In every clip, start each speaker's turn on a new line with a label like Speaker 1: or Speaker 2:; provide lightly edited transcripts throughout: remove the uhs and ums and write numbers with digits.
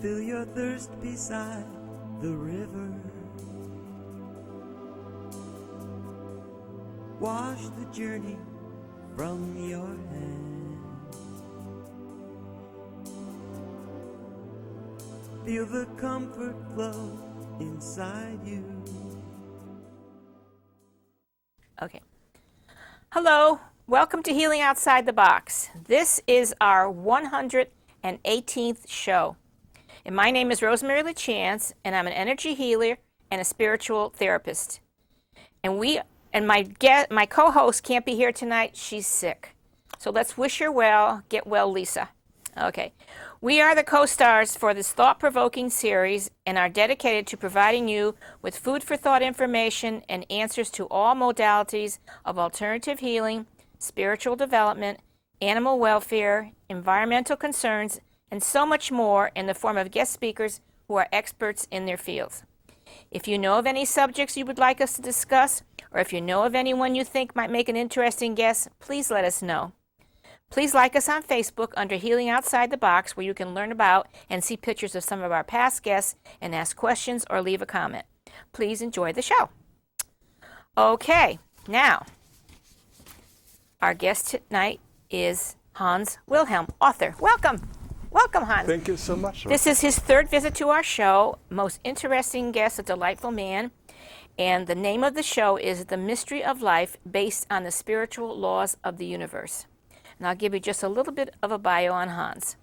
Speaker 1: fill your thirst beside the river. Wash the journey from your hands. Feel the comfort flow inside you.
Speaker 2: Okay. Hello, welcome to Healing Outside the Box. This is our 118th show. And my name is Rosemary Lachance, and I'm an energy healer and a spiritual therapist. And my co-host can't be here tonight. She's sick. So let's wish her well. Get well, Lisa. Okay. We are the co-stars for this thought-provoking series and are dedicated to providing you with food for thought information and answers to all modalities of alternative healing, spiritual development, animal welfare, environmental concerns, and so much more in the form of guest speakers who are experts in their fields. If you know of any subjects you would like us to discuss, or if you know of anyone you think might make an interesting guest, please let us know. Please like us on Facebook under Healing Outside the Box, where you can learn about and see pictures of some of our past guests and ask questions or leave a comment. Please enjoy the show. Okay, now, our guest tonight is Hans Wilhelm, author. Welcome. Welcome, Hans.
Speaker 3: Thank you so much.
Speaker 2: This is his third visit to our show. Most interesting guest, a delightful man. And the name of the show is The Mystery of Life, based on the spiritual laws of the universe. And I'll give you just a little bit of a bio on Hans.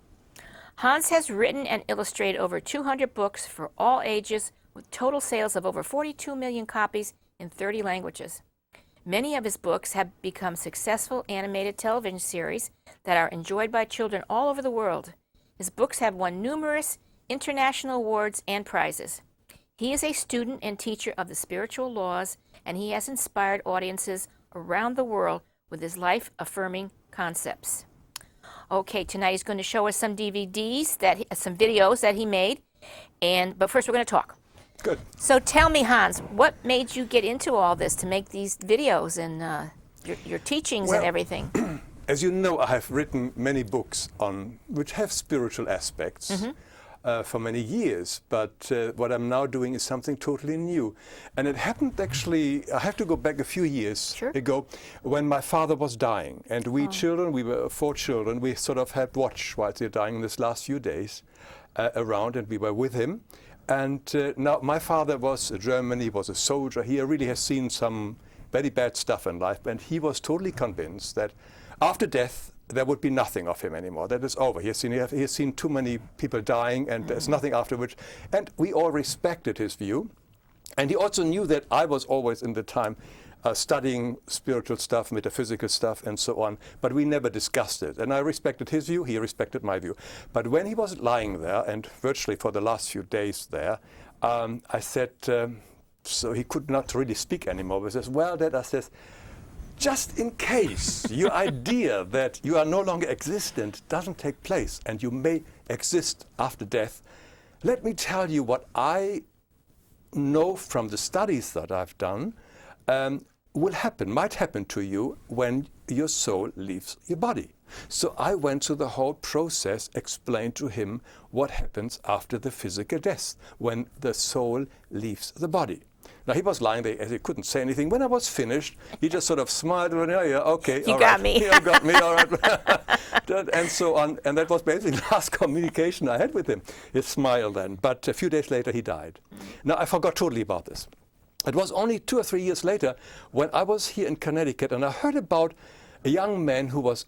Speaker 2: Hans has written and illustrated over 200 books for all ages, with total sales of over 42 million copies in 30 languages. Many of his books have become successful animated television series that are enjoyed by children all over the world. His books have won numerous international awards and prizes. He is a student and teacher of the spiritual laws, and he has inspired audiences around the world with his life-affirming concepts. Okay, tonight he's going to show us some DVDs, some videos that he made, but first we're going to talk.
Speaker 3: Good.
Speaker 2: So tell me, Hans, what made you get into all this to make these videos and your teachings and everything?
Speaker 3: As you know, I have written many books which have spiritual aspects for many years, but what I'm now doing is something totally new. And it happened actually, I have to go back a few years ago, when my father was dying. And we were 4 children, we sort of had watched while they were dying in this last few days around, and we were with him. And now my father was in Germany, he was a soldier. He really has seen some very bad stuff in life, and he was totally convinced that after death, there would be nothing of him anymore. That is over. He has seen too many people dying, and there's nothing afterwards. And we all respected his view. And he also knew that I was always in the time studying spiritual stuff, metaphysical stuff, and so on. But we never discussed it. And I respected his view. He respected my view. But when he was lying there, and virtually for the last few days there, I said, so he could not really speak anymore. He says, well, Dad, I says, just in case your idea that you are no longer existent doesn't take place and you may exist after death, let me tell you what I know from the studies that I've done might happen to you when your soul leaves your body. So I went through the whole process, explained to him what happens after the physical death, when the soul leaves the body. Now, he was lying there, as he couldn't say anything. When I was finished, he just sort of smiled, and yeah, okay,
Speaker 2: you got me.
Speaker 3: You got me, all right. And so on. And that was basically the last communication I had with him, his smile then. But a few days later, he died. Now, I forgot totally about this. It was only 2 or 3 years later when I was here in Connecticut, and I heard about a young man who is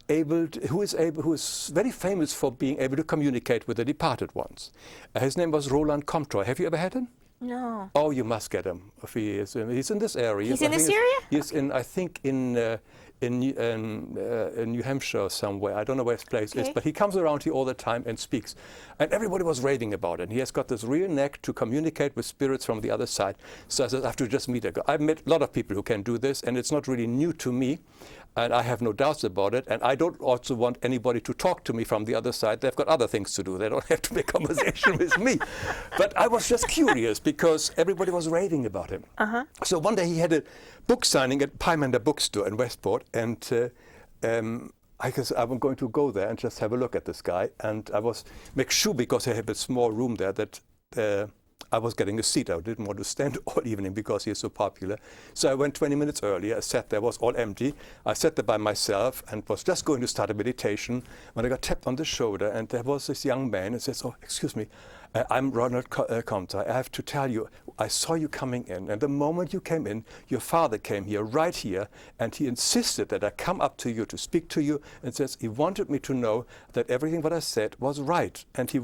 Speaker 3: very famous for being able to communicate with the departed ones. His name was Roland Comtois. Have you ever had him?
Speaker 2: No.
Speaker 3: Oh, you must get him. He's in this area.
Speaker 2: He's in this area?
Speaker 3: He's in, I think, in New Hampshire or somewhere. I don't know where his place is, but he comes around here all the time and speaks. And everybody was raving about it. He has got this real knack to communicate with spirits from the other side. So I said, I have to just meet a guy. I've met a lot of people who can do this, and it's not really new to me. And I have no doubts about it. And I don't also want anybody to talk to me from the other side. They've got other things to do. They don't have to make conversation with me. But I was just curious because everybody was raving about him. So one day he had a book signing at Pymander Bookstore in Westport. And I'm going to go there and just have a look at this guy. And I was make sure, because I have a small room there, that I was getting a seat. I didn't want to stand all evening because he is so popular. So I went 20 minutes earlier. I sat there, was all empty. I sat there by myself and was just going to start a meditation when I got tapped on the shoulder, and there was this young man and says, "Oh, excuse me, I'm Ronald Comte. I have to tell you, I saw you coming in, and the moment you came in, your father came here, right here, and he insisted that I come up to you to speak to you, and says he wanted me to know that everything what I said was right, and he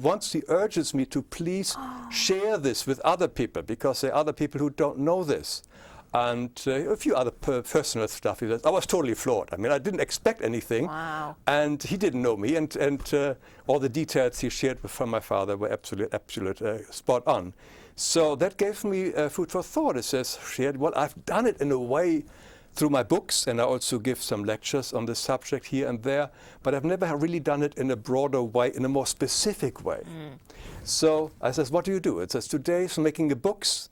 Speaker 3: urges me to please share this with other people, because there are other people who don't know this." And a few other personal stuff. I was totally floored. I mean, I didn't expect anything.
Speaker 2: Wow. And
Speaker 3: he didn't know me. And all the details he shared from my father were absolute spot on. So that gave me food for thought. It says, well, I've done it in a way through my books, and I also give some lectures on the subject here and there, but I've never really done it in a broader way, in a more specific way. So I says, what do you do? It says, today, so making the books,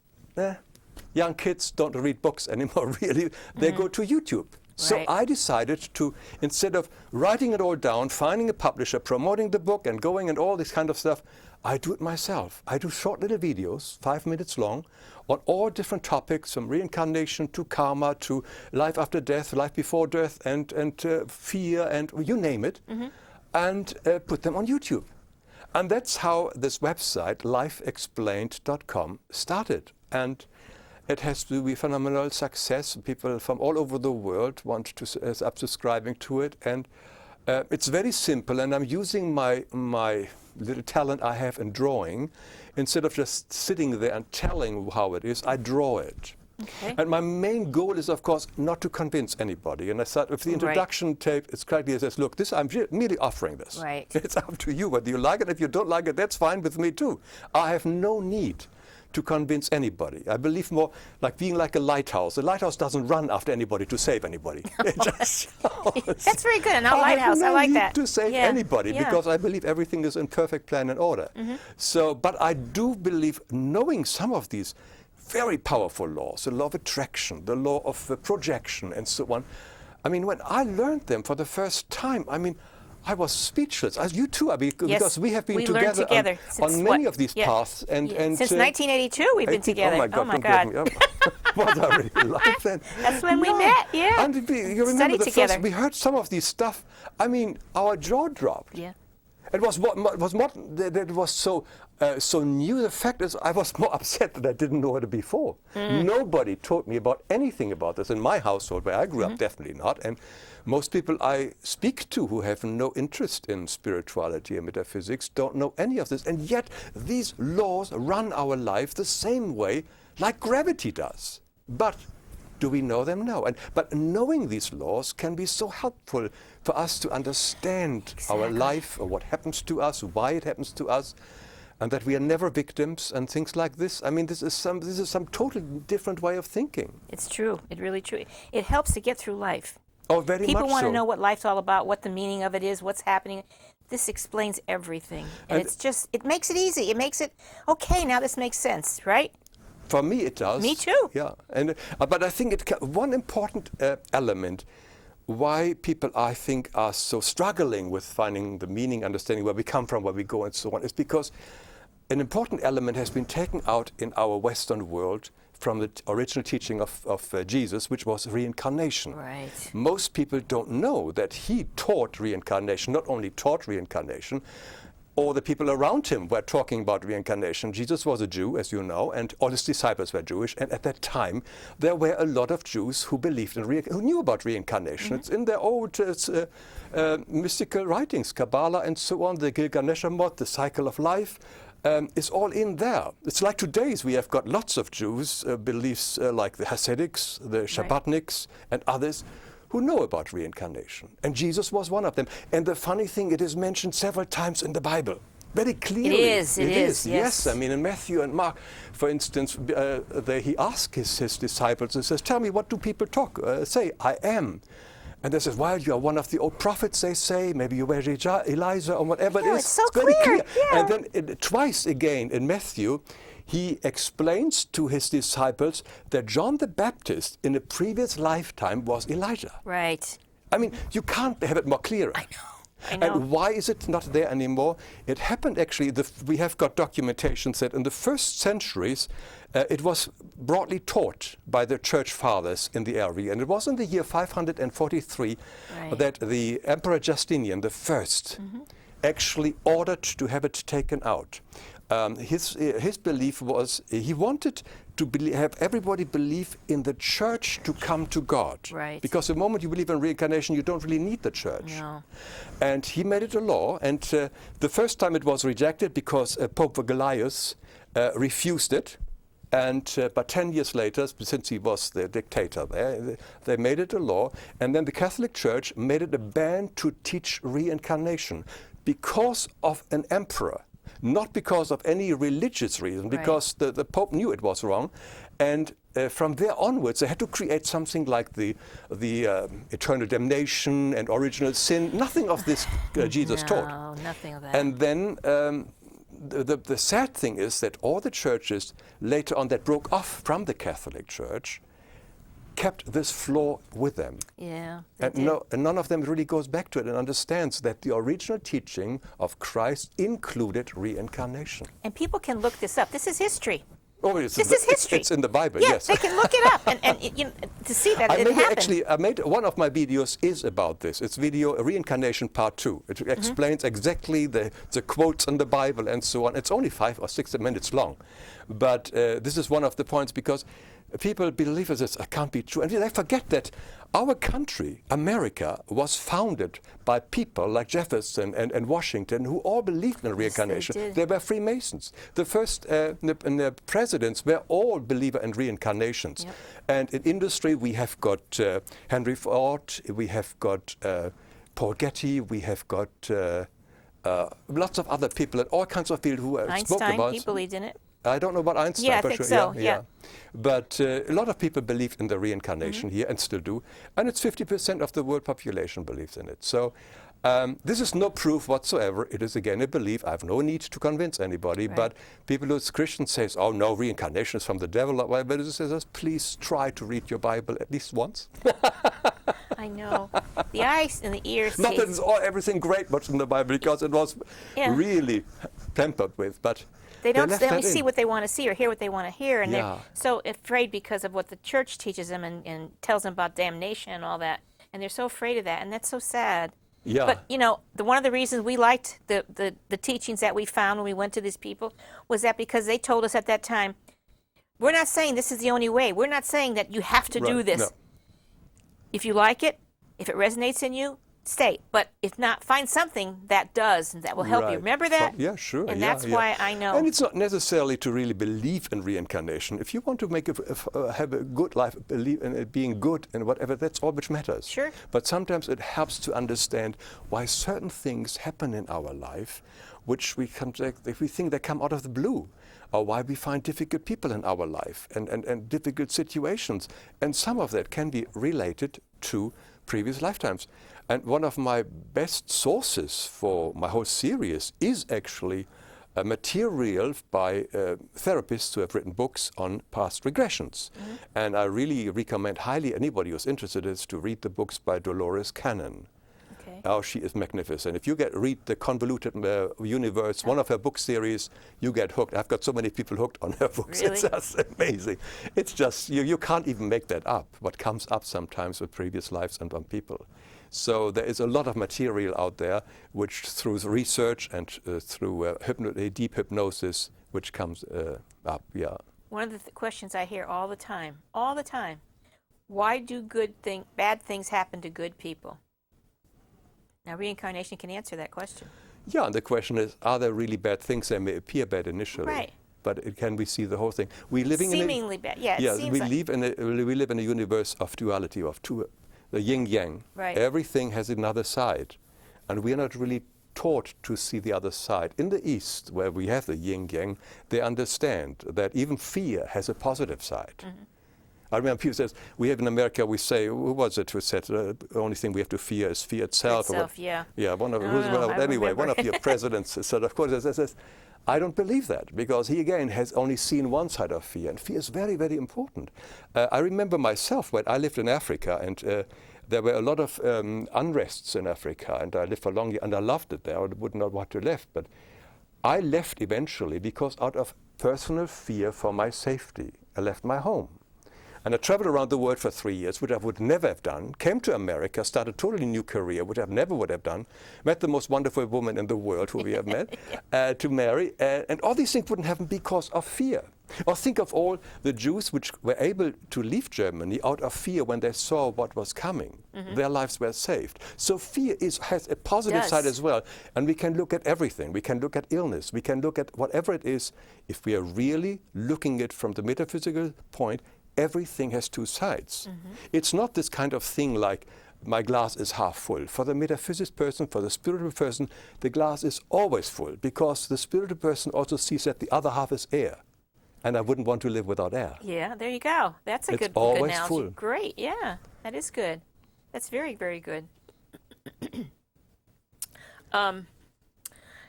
Speaker 3: young kids don't read books anymore, really. They go to YouTube. So I decided to, instead of writing it all down, finding a publisher, promoting the book and going and all this kind of stuff, I do it myself. I do short little videos, 5 minutes long, on all different topics, from reincarnation to karma to life after death, life before death, and fear, and you name it, and put them on YouTube. And that's how this website, lifeexplained.com, started. And it has to be phenomenal success. People from all over the world want to subscribing to it, and it's very simple. And I'm using my little talent I have in drawing. Instead of just sitting there and telling how it is, I draw it.
Speaker 2: Okay.
Speaker 3: And my main goal is, of course, not to convince anybody. And I thought, if the introduction tape is correctly, it says, look, this I'm merely offering this.
Speaker 2: Right.
Speaker 3: It's up to you whether you like it. If you don't like it, that's fine with me too. I have no need to convince anybody. I believe more like being like a lighthouse. A lighthouse doesn't run after anybody to save anybody. It just
Speaker 2: That's very good. Now, lighthouse, I like that.
Speaker 3: To save anybody, because I believe everything is in perfect plan and order. So, but I do believe, knowing some of these very powerful laws, the law of attraction, the law of projection, and so on. I mean, when I learned them for the first time, I mean, I was speechless. As you too, because we have been together on many of these paths. And
Speaker 2: since 1982, we've been together.
Speaker 3: Oh my God! What I really like that.
Speaker 2: That's when we met. Yeah.
Speaker 3: And you remember the first? We heard some of these stuff. I mean, our jaw dropped.
Speaker 2: Yeah.
Speaker 3: It was so new. The fact is, I was more upset that I didn't know it before. Nobody told me about anything about this in my household where I grew up. Definitely not. And most people I speak to who have no interest in spirituality and metaphysics don't know any of this. And yet these laws run our life the same way like gravity does. But do we know them? No. But knowing these laws can be so helpful for us to understand our life, or what happens to us, why it happens to us, and that we are never victims and things like this. I mean, this is some totally different way of thinking.
Speaker 2: It's true. It really true. It helps to get through life.
Speaker 3: Oh, very much so.
Speaker 2: People want to know what life's all about, what the meaning of it is, what's happening. This explains everything. And it's just, it makes it easy. It makes it, okay, now this makes sense, right?
Speaker 3: For me, it does.
Speaker 2: Me too.
Speaker 3: Yeah, and but I think one important element why people, I think, are so struggling with finding the meaning, understanding where we come from, where we go, and so on, is because an important element has been taken out in our Western world from the original teaching of Jesus, which was reincarnation.
Speaker 2: Right.
Speaker 3: Most people don't know that he taught reincarnation, not only taught reincarnation, all the people around him were talking about reincarnation. Jesus was a Jew, as you know, and all his disciples were Jewish. And at that time, there were a lot of Jews who believed in who knew about reincarnation. It's in their old mystical writings, Kabbalah and so on, the Gilgamesh-Amot, the cycle of life. It's all in there. It's like today's we have got lots of Jews, beliefs like the Hasidics, the Shabbatniks, and others who know about reincarnation. And Jesus was one of them. And the funny thing, it is mentioned several times in the Bible. Very clearly.
Speaker 2: It is.
Speaker 3: Yes, I mean, in Matthew and Mark, for instance, he asked his disciples, and says, tell me, what do people say? I am. And they says, well, you are one of the old prophets, they say. Maybe you were Elijah or whatever it is.
Speaker 2: It's so clear. Yeah.
Speaker 3: And then twice again in Matthew, he explains to his disciples that John the Baptist in a previous lifetime was Elijah.
Speaker 2: Right.
Speaker 3: I mean, you can't have it more clearer.
Speaker 2: I know. I know.
Speaker 3: And why is it not there anymore? It happened actually, we have got documentation that in the first centuries, it was broadly taught by the church fathers in the area. And it was in the year 543 that the Emperor Justinian I actually ordered to have it taken out. His belief was he wanted to have everybody believe in the church to come to God.
Speaker 2: Right.
Speaker 3: Because the moment you believe in reincarnation, you don't really need the church.
Speaker 2: No.
Speaker 3: And he made it a law. And the first time it was rejected because Pope Vigilius refused it. And but 10 years later, since he was the dictator there, they made it a law. And then the Catholic Church made it a ban to teach reincarnation because of an emperor. Not because of any religious reason, because the Pope knew it was wrong. And from there onwards, they had to create something like the eternal damnation and original sin. Nothing of this Jesus taught.
Speaker 2: No, nothing of that.
Speaker 3: And then the sad thing is that all the churches later on that broke off from the Catholic Church kept this flaw with them.
Speaker 2: Yeah.
Speaker 3: And none of them really goes back to it and understands that the original teaching of Christ included reincarnation.
Speaker 2: And people can look this up. This is history.
Speaker 3: Oh,
Speaker 2: This is history.
Speaker 3: It's in the Bible,
Speaker 2: Yeah,
Speaker 3: yes.
Speaker 2: they can look it up and you know, to see that it happened.
Speaker 3: I made one of my videos is about this. It's video Reincarnation Part 2. It explains exactly the quotes in the Bible and so on. It's only 5 or 6 minutes long. But this is one of the points because people believe this can't be true. And they forget that our country, America, was founded by people like Jefferson and Washington who all believed in reincarnation.
Speaker 2: Yes,
Speaker 3: they were Freemasons. The first the presidents were all believer in reincarnations.
Speaker 2: Yep.
Speaker 3: And in industry, we have got Henry Ford, we have got Paul Getty, we have got lots of other people in all kinds of fields who spoke about.
Speaker 2: Einstein, he believed in it.
Speaker 3: I don't know about Einstein.
Speaker 2: Yeah, I
Speaker 3: for
Speaker 2: think
Speaker 3: sure.
Speaker 2: so, yeah.
Speaker 3: But a lot of people believe in the reincarnation here and still do. And it's 50% of the world population believes in it. So this is no proof whatsoever. It is again a belief. I have no need to convince anybody. But people who are Christians say, oh no, reincarnation is from the devil. But it says, please try to read your Bible at least once.
Speaker 2: I know. The eyes and the ears.
Speaker 3: Not that it's everything great what's in the Bible, because it was really tempered with. But
Speaker 2: they only see what they want to see or hear what they want to hear, and
Speaker 3: Yeah.
Speaker 2: they're so afraid because of what the church teaches them and tells them about damnation and all that, and they're so afraid of that, and that's so sad.
Speaker 3: Yeah.
Speaker 2: But you know, one of the reasons we liked the teachings that we found when we went to these people was that because they told us at that time, we're not saying this is the only way. We're not saying that you have to do this.
Speaker 3: No.
Speaker 2: If you like it, if it resonates in you, stay. But if not, find something that does and that will help you. Remember that?
Speaker 3: Yeah, sure.
Speaker 2: And
Speaker 3: yeah,
Speaker 2: that's why I know.
Speaker 3: And it's not necessarily to really believe in reincarnation. If you want to make have a good life, believe in it being good and whatever, that's all which matters.
Speaker 2: Sure.
Speaker 3: But sometimes it helps to understand why certain things happen in our life, which we think they come out of the blue, or why we find difficult people in our life and difficult situations. And some of that can be related to previous lifetimes. And one of my best sources for my whole series is actually material by therapists who have written books on past regressions. And I really recommend highly anybody who's interested is to read the books by Dolores Cannon. Oh, she is magnificent. If you read The Convoluted Universe, one of her book series, you get hooked. I've got so many people hooked on her books.
Speaker 2: Really?
Speaker 3: It's just amazing. It's just, you can't even make that up, what comes up sometimes with previous lives and on people. So there is a lot of material out there, which through research and through deep hypnosis, which comes up, yeah.
Speaker 2: One of the questions I hear all the time, why do bad things happen to good people? Now, reincarnation can answer that question.
Speaker 3: Yeah, and the question is, are there really bad things that may appear bad initially?
Speaker 2: Right.
Speaker 3: But can we see the whole thing? We're living
Speaker 2: Seemingly bad, yeah.
Speaker 3: we live in a universe of duality, of the yin-yang.
Speaker 2: Right.
Speaker 3: Everything has another side. And we're not really taught to see the other side. In the East, where we have the yin-yang, they understand that even fear has a positive side. I remember people says, we have in America, we say, who was it who said, the only thing we have to fear is fear itself.
Speaker 2: Yeah.
Speaker 3: Yeah, one of your presidents said, of course, says, I don't believe that, because he, again, has only seen one side of fear, and fear is very, very important. I remember myself, when I lived in Africa, and there were a lot of unrests in Africa, and I lived for long, and I loved it there. I would not want to left, but I left eventually because out of personal fear for my safety, I left my home. And I traveled around the world for 3 years, which I would never have done, came to America, started a totally new career, which I never would have done, met the most wonderful woman in the world who we have met, to marry, and all these things wouldn't happen because of fear. Or think of all the Jews which were able to leave Germany out of fear when they saw what was coming. Their lives were saved. So fear has a positive side as well. And we can look at everything. We can look at illness. We can look at whatever it is. If we are really looking at it from the metaphysical point, everything has two sides. It's not this kind of thing like my glass is half full. For the metaphysics person, for the spiritual person, the glass is always full because the spiritual person also sees that the other half is air. And I wouldn't want to live without air.
Speaker 2: Yeah, there you go. That's a
Speaker 3: It's
Speaker 2: good
Speaker 3: always
Speaker 2: analogy.
Speaker 3: full.
Speaker 2: Great, yeah, that is good. That's very, very good.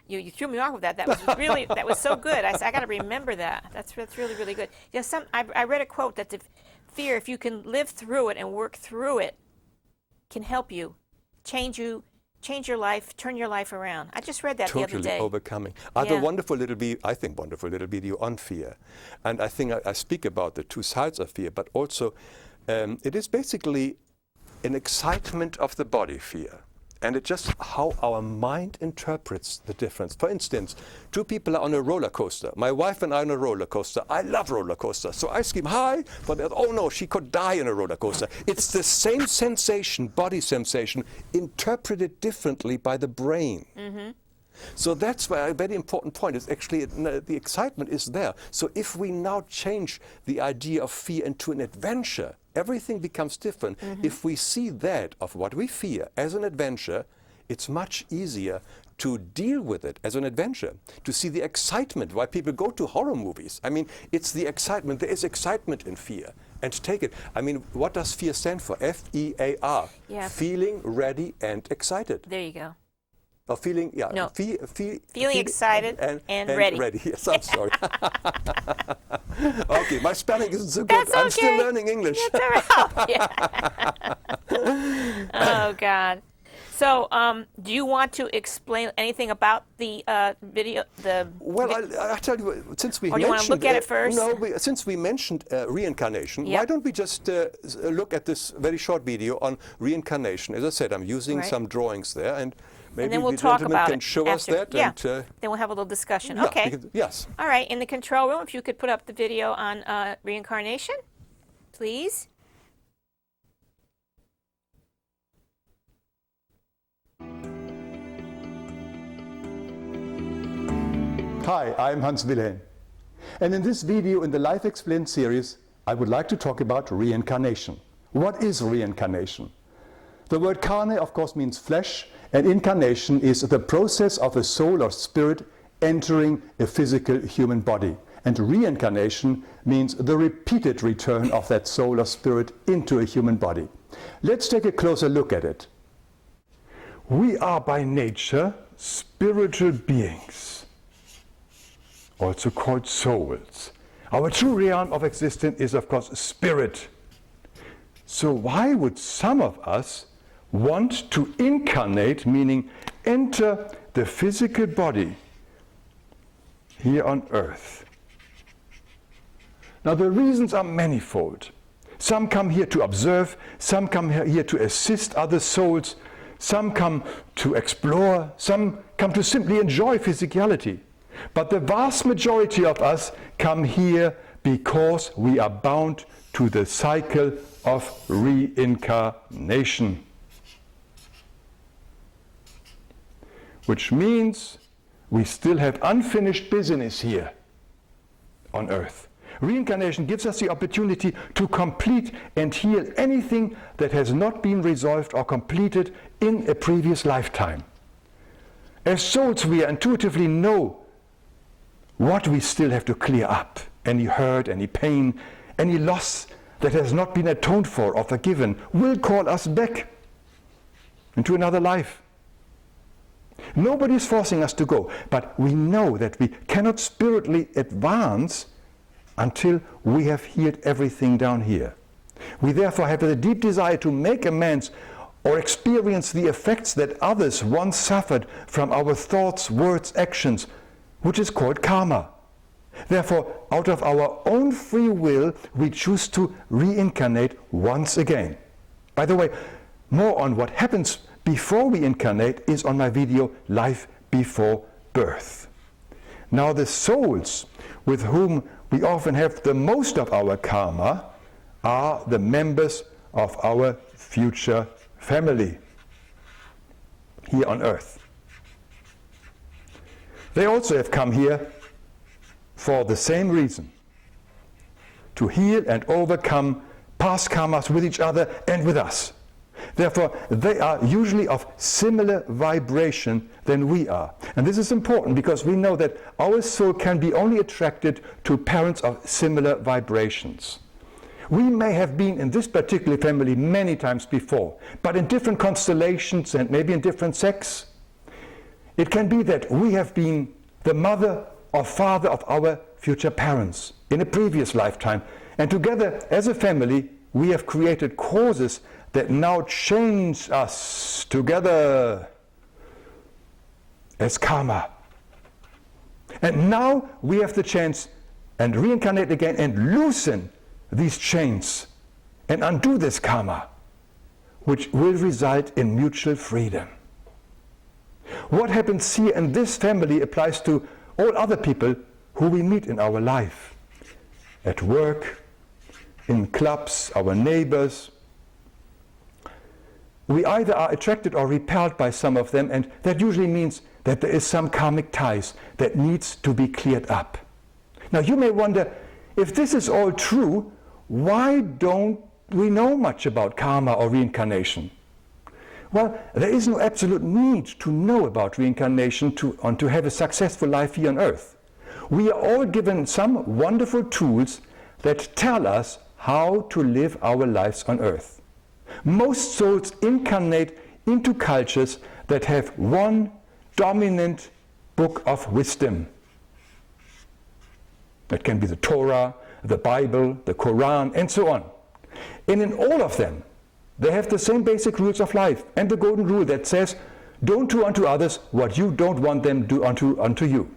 Speaker 2: You threw me off with that. That was really, that was so good. I got to remember that. That's really, really good. Yeah, I read a quote that the fear, if you can live through it and work through it, can help you, change your life, turn your life around. I just read that the other day.
Speaker 3: Totally overcoming. I have a wonderful little video on fear. And I think I speak about the two sides of fear, but also it is basically an excitement of the body fear. And it's just how our mind interprets the difference. For instance, two people are on a roller coaster. My wife and I on a roller coaster. I love roller coasters. So I scream, hi, but oh no, she could die in a roller coaster. It's the same sensation, body sensation, interpreted differently by the brain. So that's why a very important point is actually the excitement is there. So if we now change the idea of fear into an adventure, everything becomes different. If we see that of what we fear as an adventure, it's much easier to deal with it as an adventure, to see the excitement, why people go to horror movies. I mean, it's the excitement. There is excitement in fear. And take it. I mean, what does fear stand for? F-E-A-R.
Speaker 2: Yeah.
Speaker 3: Feeling ready and excited.
Speaker 2: There you go.
Speaker 3: Or feeling, yeah.
Speaker 2: No.
Speaker 3: Feeling
Speaker 2: excited and ready.
Speaker 3: Yes, I'm sorry. Okay, my spelling isn't so good.
Speaker 2: That's okay.
Speaker 3: I'm still learning English.
Speaker 2: That's all right. Yeah. Oh, God. So, do you want to explain anything about the video?
Speaker 3: Well, I tell you, since we
Speaker 2: or do you want to look at it first?
Speaker 3: Since we mentioned reincarnation, why don't we just look at this very short video on reincarnation? As I said, I'm using some drawings there, and maybe
Speaker 2: then we'll
Speaker 3: the
Speaker 2: talk
Speaker 3: gentleman
Speaker 2: about
Speaker 3: can show us
Speaker 2: after.
Speaker 3: that.
Speaker 2: Yeah.
Speaker 3: And,
Speaker 2: then we'll have a little discussion.
Speaker 3: yeah,
Speaker 2: Okay.
Speaker 3: Yes.
Speaker 2: All right. In the control room, if you could put up the video on reincarnation, please.
Speaker 4: Hi, I'm Hans Wilhelm. And in this video in the Life Explained series, I would like to talk about reincarnation. What is reincarnation? The word carne, of course, means flesh, and incarnation is the process of a soul or spirit entering a physical human body. And reincarnation means the repeated return of that soul or spirit into a human body. Let's take a closer look at it. We are by nature spiritual beings, also called souls. Our true realm of existence is, of course, spirit. So why would some of us want to incarnate, meaning enter the physical body here on earth? Now the reasons are manifold. Some come here to observe, some come here to assist other souls, some come to explore, some come to simply enjoy physicality. But the vast majority of us come here because we are bound to the cycle of reincarnation. Which means we still have unfinished business here on earth. Reincarnation gives us the opportunity to complete and heal anything that has not been resolved or completed in a previous lifetime. As souls, we intuitively know what we still have to clear up. Any hurt, any pain, any loss that has not been atoned for or forgiven will call us back into another life. Nobody is forcing us to go, but we know that we cannot spiritually advance until we have healed everything down here. We therefore have a deep desire to make amends or experience the effects that others once suffered from our thoughts, words, actions, which is called karma. Therefore, out of our own free will, we choose to reincarnate once again. By the way, more on what happens before we incarnate is on my video, Life Before Birth. Now, the souls with whom we often have the most of our karma are the members of our future family here on earth. They also have come here for the same reason, to heal and overcome past karmas with each other and with us. Therefore, they are usually of similar vibration than we are. And this is important because we know that our soul can be only attracted to parents of similar vibrations. We may have been in this particular family many times before, but in different constellations and maybe in different sects. It can be that we have been the mother or father of our future parents in a previous lifetime, and together as a family we have created causes that now change us together as karma. And now we have the chance and reincarnate again and loosen these chains and undo this karma, which will result in mutual freedom. What happens here in this family applies to all other people who we meet in our life, at work, in clubs, our neighbors. We either are attracted or repelled by some of them, and that usually means that there is some karmic ties that needs to be cleared up. Now you may wonder, if this is all true, why don't we know much about karma or reincarnation? Well, there is no absolute need to know about reincarnation to have a successful life here on earth. We are all given some wonderful tools that tell us how to live our lives on earth. Most souls incarnate into cultures that have one dominant book of wisdom. That can be the Torah, the Bible, the Quran, and so on. And in all of them, they have the same basic rules of life and the golden rule that says, don't do unto others what you don't want them to do unto you.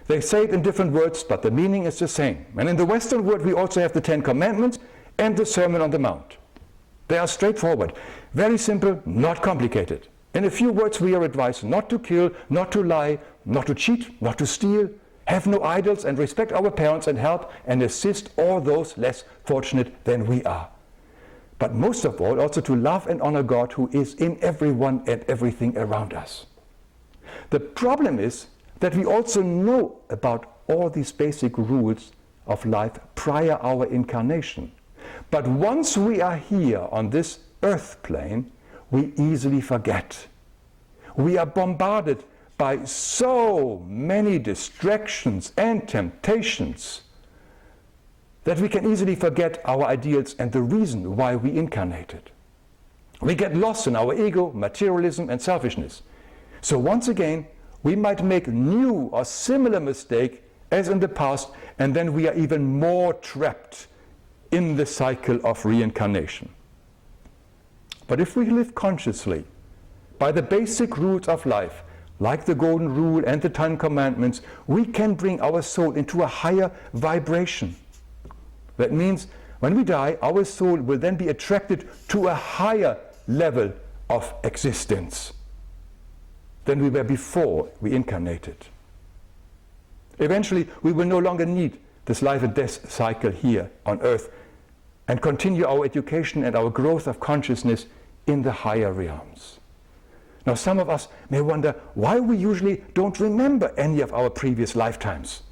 Speaker 4: They say it in different words, but the meaning is the same. And in the Western world, we also have the 10 Commandments and the Sermon on the Mount. They are straightforward, very simple, not complicated. In a few words, we are advised not to kill, not to lie, not to cheat, not to steal, have no idols, and respect our parents and help and assist all those less fortunate than we are. But most of all, also to love and honor God who is in everyone and everything around us. The problem is that we also know about all these basic rules of life prior our incarnation. But once we are here on this earth plane, we easily forget. We are bombarded by so many distractions and temptations that we can easily forget our ideals and the reason why we incarnated. We get lost in our ego, materialism, and selfishness. So once again, we might make new or similar mistake as in the past, and then we are even more trapped in the cycle of reincarnation. But if we live consciously by the basic rules of life, like the Golden Rule and the 10 Commandments, we can bring our soul into a higher vibration. That means when we die, our soul will then be attracted to a higher level of existence than we were before we incarnated. Eventually, we will no longer need this life and death cycle here on earth and continue our education and our growth of consciousness in the higher realms. Now, some of us may wonder why we usually don't remember any of our previous lifetimes.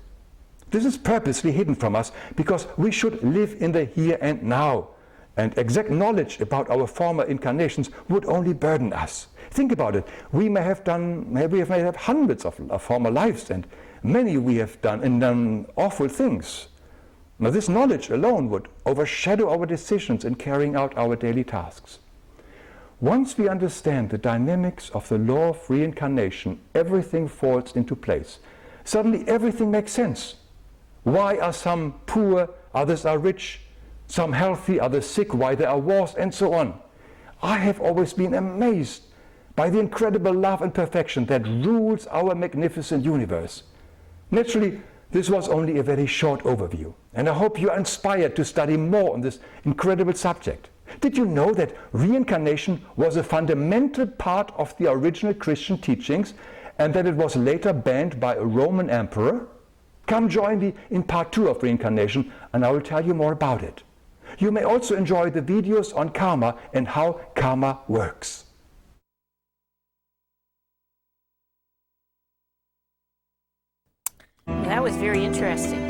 Speaker 4: This is purposely hidden from us because we should live in the here and now, and exact knowledge about our former incarnations would only burden us. Think about it. We may have hundreds of former lives, and many we have done awful things. Now, this knowledge alone would overshadow our decisions in carrying out our daily tasks. Once we understand the dynamics of the law of reincarnation, everything falls into place. Suddenly everything makes sense. Why are some poor, others are rich? Some healthy, others sick, why there are wars, and so on. I have always been amazed by the incredible love and perfection that rules our magnificent universe. Naturally, this was only a very short overview, and I hope you are inspired to study more on this incredible subject. Did you know that reincarnation was a fundamental part of the original Christian teachings and that it was later banned by a Roman emperor? Come join me in part 2 of reincarnation and I will tell you more about it. You may also enjoy the videos on karma and how karma works.
Speaker 2: That was very interesting.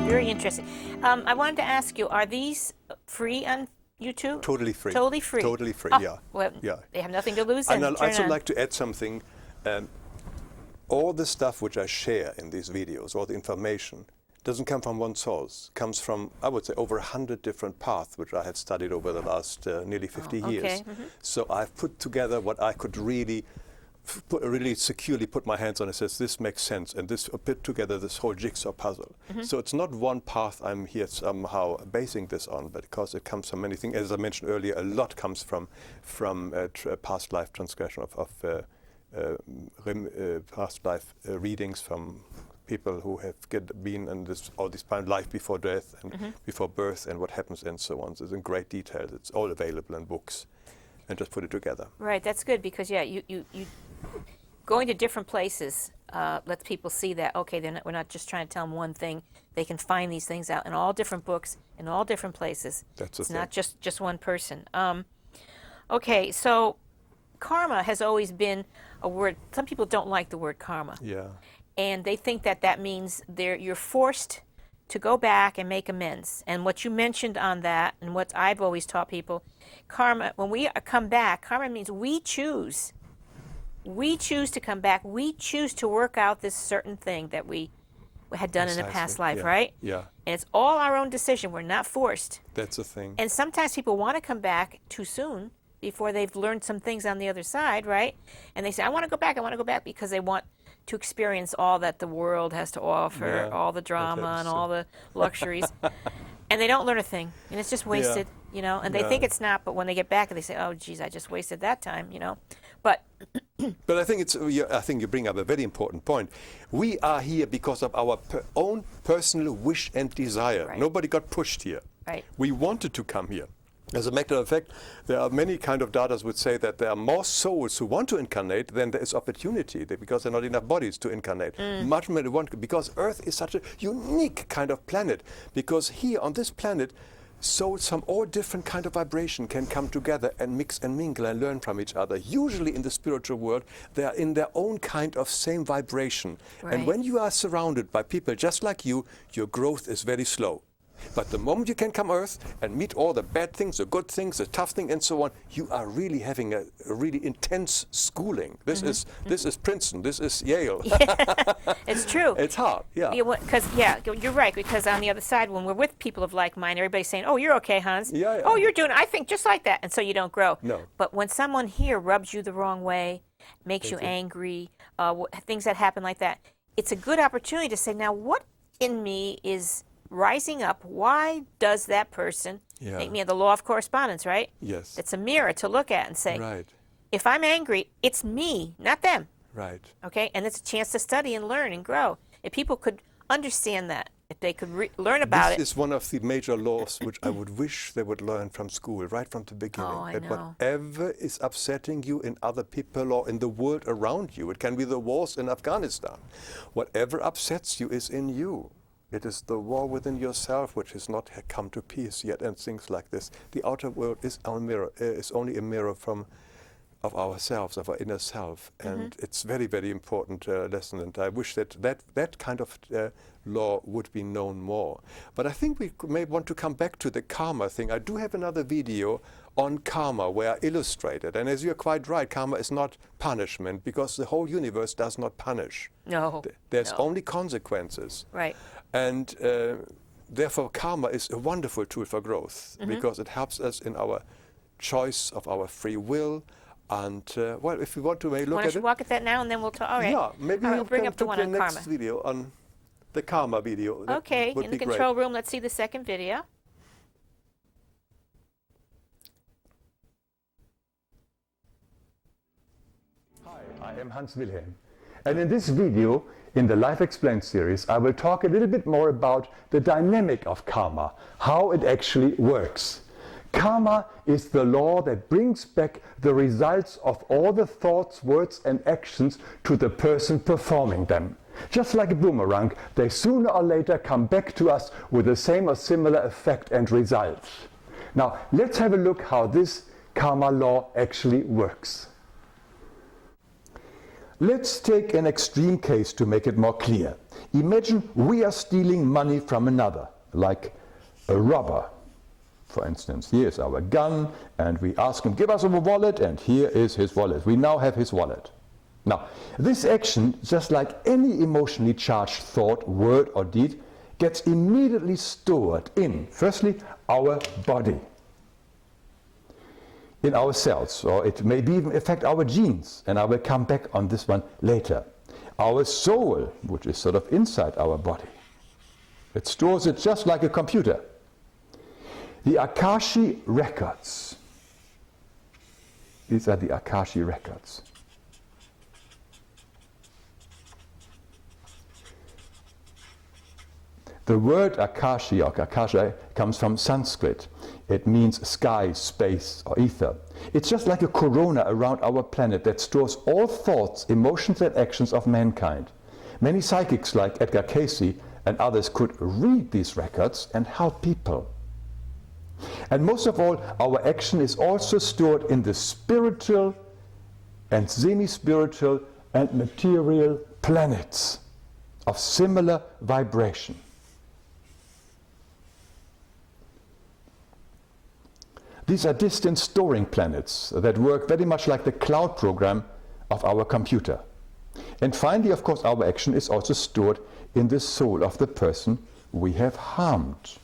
Speaker 2: Very interesting. I wanted to ask you, are these free on YouTube?
Speaker 3: Totally free.
Speaker 2: Totally free.
Speaker 3: Totally free,
Speaker 2: Oh,
Speaker 3: yeah.
Speaker 2: Well,
Speaker 3: yeah.
Speaker 2: They have nothing to lose.
Speaker 3: And
Speaker 2: then.
Speaker 3: I'd also like to add something. All the stuff which I share in these videos, all the information, doesn't come from one source. Comes from, I would say, over 100 different paths, which I have studied over the last nearly 50 years.
Speaker 2: Okay. Mm-hmm.
Speaker 3: So I've put together what I could really securely put my hands on and says, this makes sense, and this put together this whole jigsaw puzzle. Mm-hmm. So it's not one path I'm here somehow basing this on, but because it comes from many things. As I mentioned earlier, a lot comes from past life transgression of past life readings from people who have been in all this life before death and
Speaker 2: mm-hmm.
Speaker 3: before birth and what happens and so on. So it's in great detail. It's all available in books, and just put it together.
Speaker 2: Right, that's good because you going to different places lets people see that we're not just trying to tell them one thing. They can find these things out in all different books in all different places.
Speaker 3: That's
Speaker 2: not just one person. Okay, so karma has always been a word. Some people don't like the word karma.
Speaker 3: Yeah.
Speaker 2: And they think that means you're forced to go back and make amends. And what you mentioned on that, and what I've always taught people, karma, when we come back, karma means we choose. We choose to come back. We choose to work out this certain thing that we had done in a past life,
Speaker 3: yeah.
Speaker 2: right?
Speaker 3: Yeah.
Speaker 2: And it's all our own decision. We're not forced.
Speaker 3: That's the thing.
Speaker 2: And sometimes people want to come back too soon before they've learned some things on the other side, right? And they say, I want to go back because they want to experience all that the world has to offer, all the drama and all the luxuries. And they don't learn a thing. And it's just wasted, and they think it's not, but when they get back, they say, oh, geez, I just wasted that time, But
Speaker 3: But I think I think you bring up a very important point. We are here because of our own personal wish and desire.
Speaker 2: Right.
Speaker 3: Nobody got pushed here.
Speaker 2: Right.
Speaker 3: We wanted to come here. As a matter of fact, there are many kind of data would say that there are more souls who want to incarnate than there is opportunity, because there are not enough bodies to incarnate. Much more they want, because Earth is such a unique kind of planet. Because here on this planet, souls from all different kind of vibration can come together and mix and mingle and learn from each other. Usually in the spiritual world, they are in their own kind of same vibration.
Speaker 2: Right.
Speaker 3: And when you are surrounded by people just like you, your growth is very slow. But the moment you can come Earth and meet all the bad things, the good things, the tough thing, and so on, you are really having a really intense schooling. This is Princeton. This is Yale.
Speaker 2: Yeah, it's true.
Speaker 3: It's hard. Yeah.
Speaker 2: Because you're right. Because on the other side, when we're with people of like mind, everybody's saying, "Oh, you're okay, Hans.
Speaker 3: Yeah, yeah.
Speaker 2: Oh, you're doing. I think just like that," and so you don't grow.
Speaker 3: No.
Speaker 2: But when someone here rubs you the wrong way, makes you angry, things that happen like that, it's a good opportunity to say, "Now, what in me is rising up? Why does that person make me?" The law of correspondence, right?
Speaker 3: Yes.
Speaker 2: It's a mirror to look at and say,
Speaker 3: Right.
Speaker 2: if I'm angry, it's me, not them.
Speaker 3: Right.
Speaker 2: Okay? And it's a chance to study and learn and grow. If people could understand that, if they could learn about it.
Speaker 3: This is one of the major laws which I would wish they would learn from school, right from the beginning.
Speaker 2: Oh, I
Speaker 3: that
Speaker 2: know.
Speaker 3: whatever is upsetting you in other people or in the world around you, it can be the wars in Afghanistan, whatever upsets you is in you. It is the war within yourself which has not come to peace yet, and things like this. The outer world is our mirror, is only a mirror of ourselves, of our inner self, and it's very, very important lesson. And I wish that kind of law would be known more. But I think we may want to come back to the karma thing. I do have another video on karma where I illustrate it. And as you're quite right, karma is not punishment, because the whole universe does not punish.
Speaker 2: No.
Speaker 3: There's only consequences.
Speaker 2: Right.
Speaker 3: And therefore, karma is a wonderful tool for growth, because it helps us in our choice of our free will. And, well, if we want to look
Speaker 2: Want
Speaker 3: at
Speaker 2: to
Speaker 3: it.
Speaker 2: walk at that now, and then we'll talk. All right.
Speaker 3: Yeah, maybe
Speaker 2: All right,
Speaker 3: we'll
Speaker 2: bring up the one
Speaker 3: the
Speaker 2: on
Speaker 3: next
Speaker 2: karma.
Speaker 3: video on the karma video. That
Speaker 2: Okay,
Speaker 3: would
Speaker 2: in
Speaker 3: be
Speaker 2: the
Speaker 3: great.
Speaker 2: control room, let's see the second video.
Speaker 4: I am Hans Wilhelm, and in this video, in the Life Explained series, I will talk a little bit more about the dynamic of karma, how it actually works. Karma is the law that brings back the results of all the thoughts, words and actions to the person performing them. Just like a boomerang, they sooner or later come back to us with the same or similar effect and results. Now, let's have a look how this karma law actually works. Let's take an extreme case to make it more clear. Imagine we are stealing money from another, like a robber. For instance, here is our gun, and we ask him, give us a wallet, and here is his wallet. We now have his wallet. Now, this action, just like any emotionally charged thought, word, or deed, gets immediately stored in, firstly, our body, in our cells, or it may even affect our genes, and I will come back on this one later. Our soul, which is sort of inside our body, it stores it just like a computer. The Akashi records, these are the Akashi records. The word Akashi or Akasha comes from Sanskrit. It means sky, space, or ether. It's just like a corona around our planet that stores all thoughts, emotions, and actions of mankind. Many psychics like Edgar Cayce and others could read these records and help people. And most of all, our action is also stored in the spiritual and semi-spiritual and material planets of similar vibration. These are distant storing planets that work very much like the cloud program of our computer. And finally, of course, our action is also stored in the soul of the person we have harmed.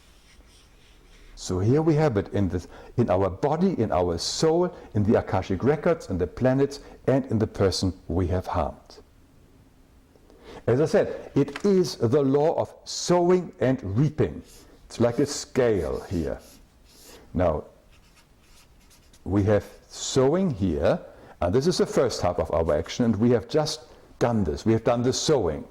Speaker 4: So here we have it in our body, in our soul, in the Akashic records, in the planets, and in the person we have harmed. As I said, it is the law of sowing and reaping. It's like a scale here. Now, we have sowing here, and this is the first half of our action, and we have just done this. We have done the sowing.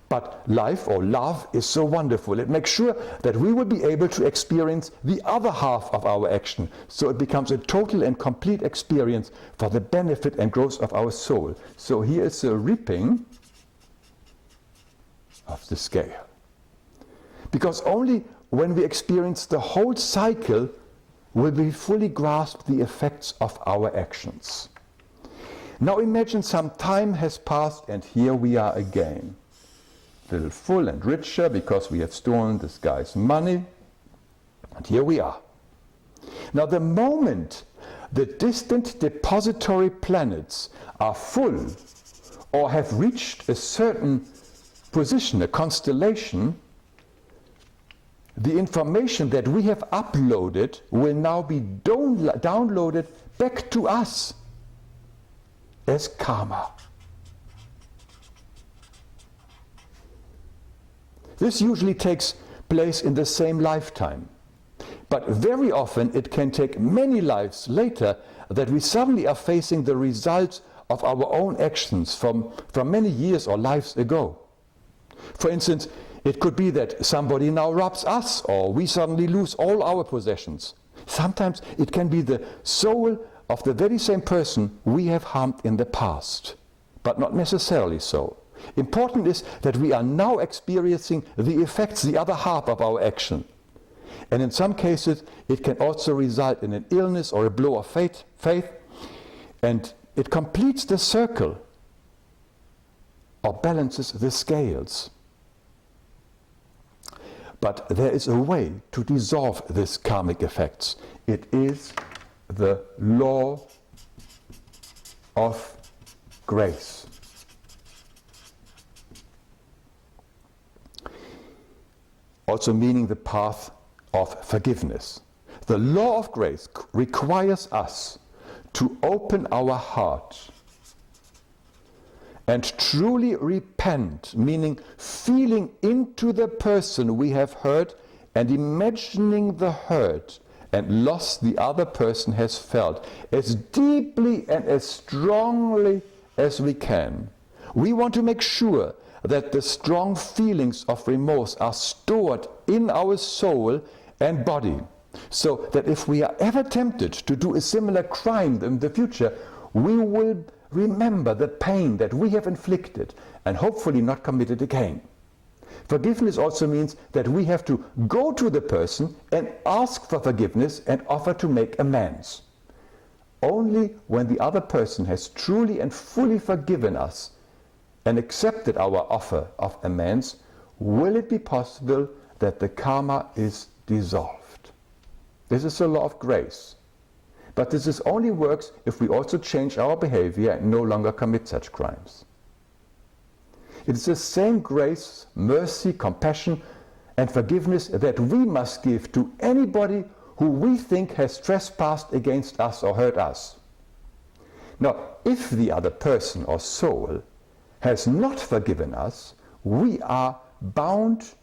Speaker 4: But life or love is so wonderful. It makes sure that we will be able to experience the other half of our action. So it becomes a total and complete experience for the benefit and growth of our soul. So here is the reaping of the scale. Because only when we experience the whole cycle will we fully grasp the effects of our actions. Now imagine some time has passed and here we are again. A little full and richer because we have stolen this guy's money, and here we are. Now the moment the distant depository planets are full or have reached a certain position, a constellation, the information that we have uploaded will now be downloaded back to us as karma. This usually takes place in the same lifetime. But very often it can take many lives later that we suddenly are facing the results of our own actions from many years or lives ago. For instance, it could be that somebody now robs us, or we suddenly lose all our possessions. Sometimes it can be the soul of the very same person we have harmed in the past, but not necessarily so. Important is that we are now experiencing the effects, the other half of our action. And in some cases, it can also result in an illness or a blow of faith, and it completes the circle or balances the scales. But there is a way to dissolve these karmic effects. It is the law of grace. Also meaning the path of forgiveness. The law of grace requires us to open our heart and truly repent, meaning feeling into the person we have hurt and imagining the hurt and loss the other person has felt as deeply and as strongly as we can. We want to make sure that the strong feelings of remorse are stored in our soul and body, so that if we are ever tempted to do a similar crime in the future, we will remember the pain that we have inflicted and hopefully not commit it again. Forgiveness also means that we have to go to the person and ask for forgiveness and offer to make amends. Only when the other person has truly and fully forgiven us and accepted our offer of amends will it be possible that the karma is dissolved. This is a law of grace. But this only works if we also change our behavior and no longer commit such crimes. It is the same grace, mercy, compassion, and forgiveness that we must give to anybody who we think has trespassed against us or hurt us. Now, if the other person or soul has not forgiven us, we are bound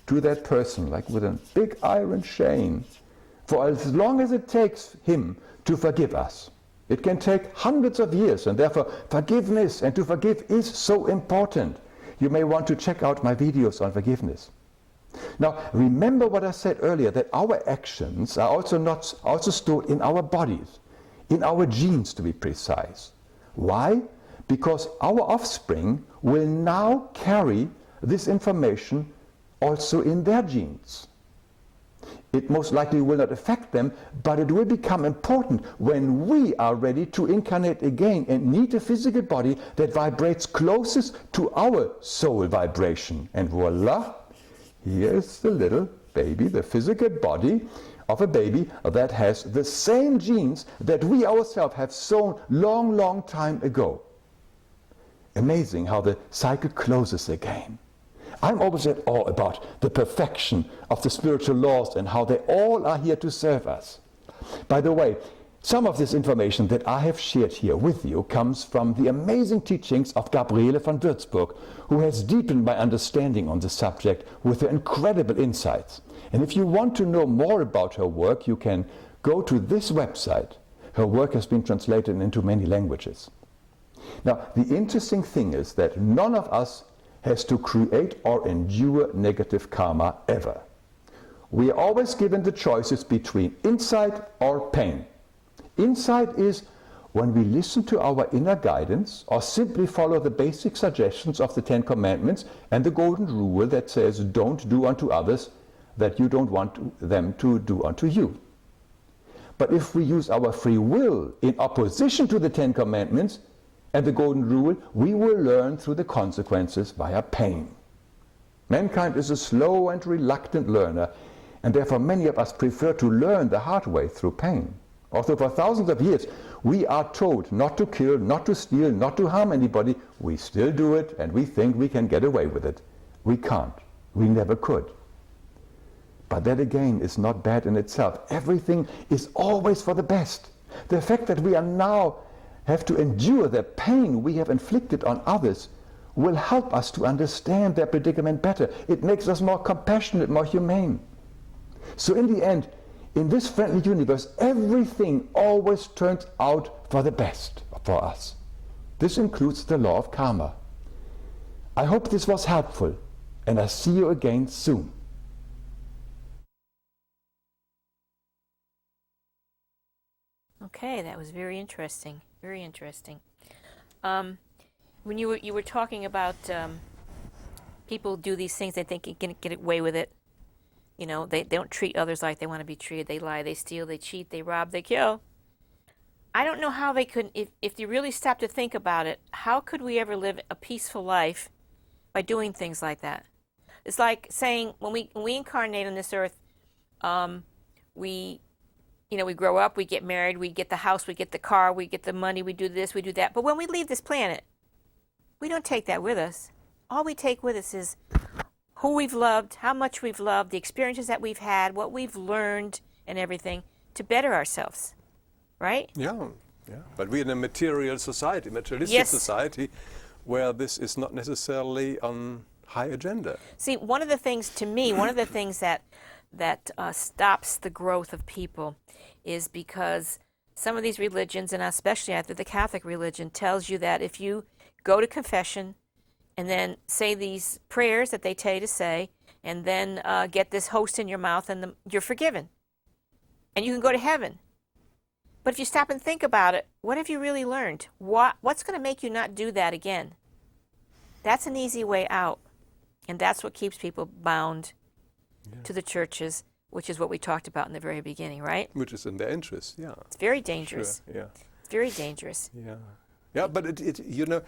Speaker 4: to that person like with a big iron chain for as long as it takes him to forgive us. It can take hundreds of years, and therefore forgiveness and to forgive is so important. You may want to check out my videos on forgiveness. Now, remember what I said earlier, that our actions are also stored in our bodies, in our genes to be precise. Why? Because our offspring will now carry this information also in their genes. It most likely will not affect them, but it will become important when we are ready to incarnate again and need a physical body that vibrates closest to our soul vibration. And voila, here is the little baby, the physical body of a baby that has the same genes that we ourselves have sown long, long time ago. Amazing how the cycle closes again. I'm always at awe about the perfection of the spiritual laws and how they all are here to serve us. By the way, some of this information that I have shared here with you comes from the amazing teachings of Gabriele von Würzburg, who has deepened my understanding on the subject with her incredible insights. And if you want to know more about her work, you can go to this website. Her work has been translated into many languages. Now, the interesting thing is that none of us has to create or endure negative karma ever. We are always given the choices between insight or pain. Insight is when we listen to our inner guidance or simply follow the basic suggestions of the Ten Commandments and the Golden Rule that says don't do unto others that you don't want them to do unto you. But if we use our free will in opposition to the Ten Commandments and the Golden Rule, we will learn through the consequences via pain. Mankind is a slow and reluctant learner, and therefore many of us prefer to learn the hard way through pain. Although for thousands of years we are told not to kill, not to steal, not to harm anybody, we still do it and we think we can get away with it. We can't. We never could. But that again is not bad in itself. Everything is always for the best. The fact that we are now have to endure the pain we have inflicted on others will help us to understand their predicament better. It makes us more compassionate, more humane. So in the end, in this friendly universe, everything always turns out for the best for us. This includes the law of karma. I hope this was helpful, and I'll see you again soon.
Speaker 2: Okay, that was very interesting. Very interesting. When you were talking about people do these things, they think you can get away with it. You know, they don't treat others like they want to be treated. They lie, they steal, they cheat, they rob, they kill. I don't know how they could, if you really stop to think about it, how could we ever live a peaceful life by doing things like that? It's like saying when we incarnate on this earth, we grow up, we get married, we get the house, we get the car, we get the money, we do this, we do that. But when we leave this planet, we don't take that with us. All we take with us is who we've loved, how much we've loved, the experiences that we've had, what we've learned and everything to better ourselves, right?
Speaker 3: Yeah. But we're in a material society, materialistic society, where this is not necessarily on high agenda.
Speaker 2: See, one of the things that stops the growth of people is because some of these religions, and especially after the Catholic religion, tells you that if you go to confession and then say these prayers that they tell you to say, and then get this host in your mouth, and you're forgiven. And you can go to heaven. But if you stop and think about it, what have you really learned? What's going to make you not do that again? That's an easy way out. And that's what keeps people bound to the churches, which is what we talked about in the very beginning, right?
Speaker 3: Which is in their interest, yeah.
Speaker 2: It's very dangerous.
Speaker 3: Sure, yeah.
Speaker 2: Very dangerous.
Speaker 3: Yeah. Yeah, but you know,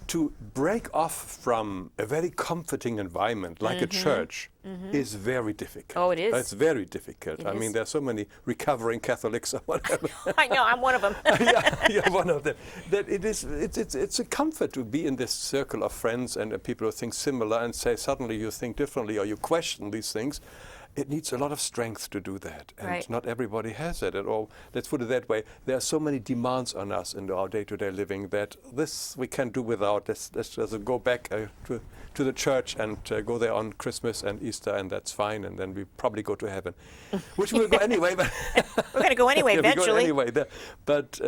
Speaker 3: to break off from a very comforting environment like a church is very difficult.
Speaker 2: Oh, it is?
Speaker 3: It's very difficult. I
Speaker 2: It
Speaker 3: mean,
Speaker 2: is.
Speaker 3: there's so many recovering Catholics or whatever.
Speaker 2: I know, I'm one of them.
Speaker 3: You're one of them. That it's a comfort to be in this circle of friends and people who think similar, and say suddenly you think differently or you question these things. It needs a lot of strength to do that, and
Speaker 2: Right.
Speaker 3: not everybody has it at all. Let's put it that way. There are so many demands on us in our day-to-day living that this we can do without. Let's just go back to the church and go there on Christmas and Easter, and that's fine, and then we probably go to heaven, which we'll go anyway. But
Speaker 2: We're going to go anyway
Speaker 3: yeah, we go
Speaker 2: eventually.
Speaker 3: anyway there. But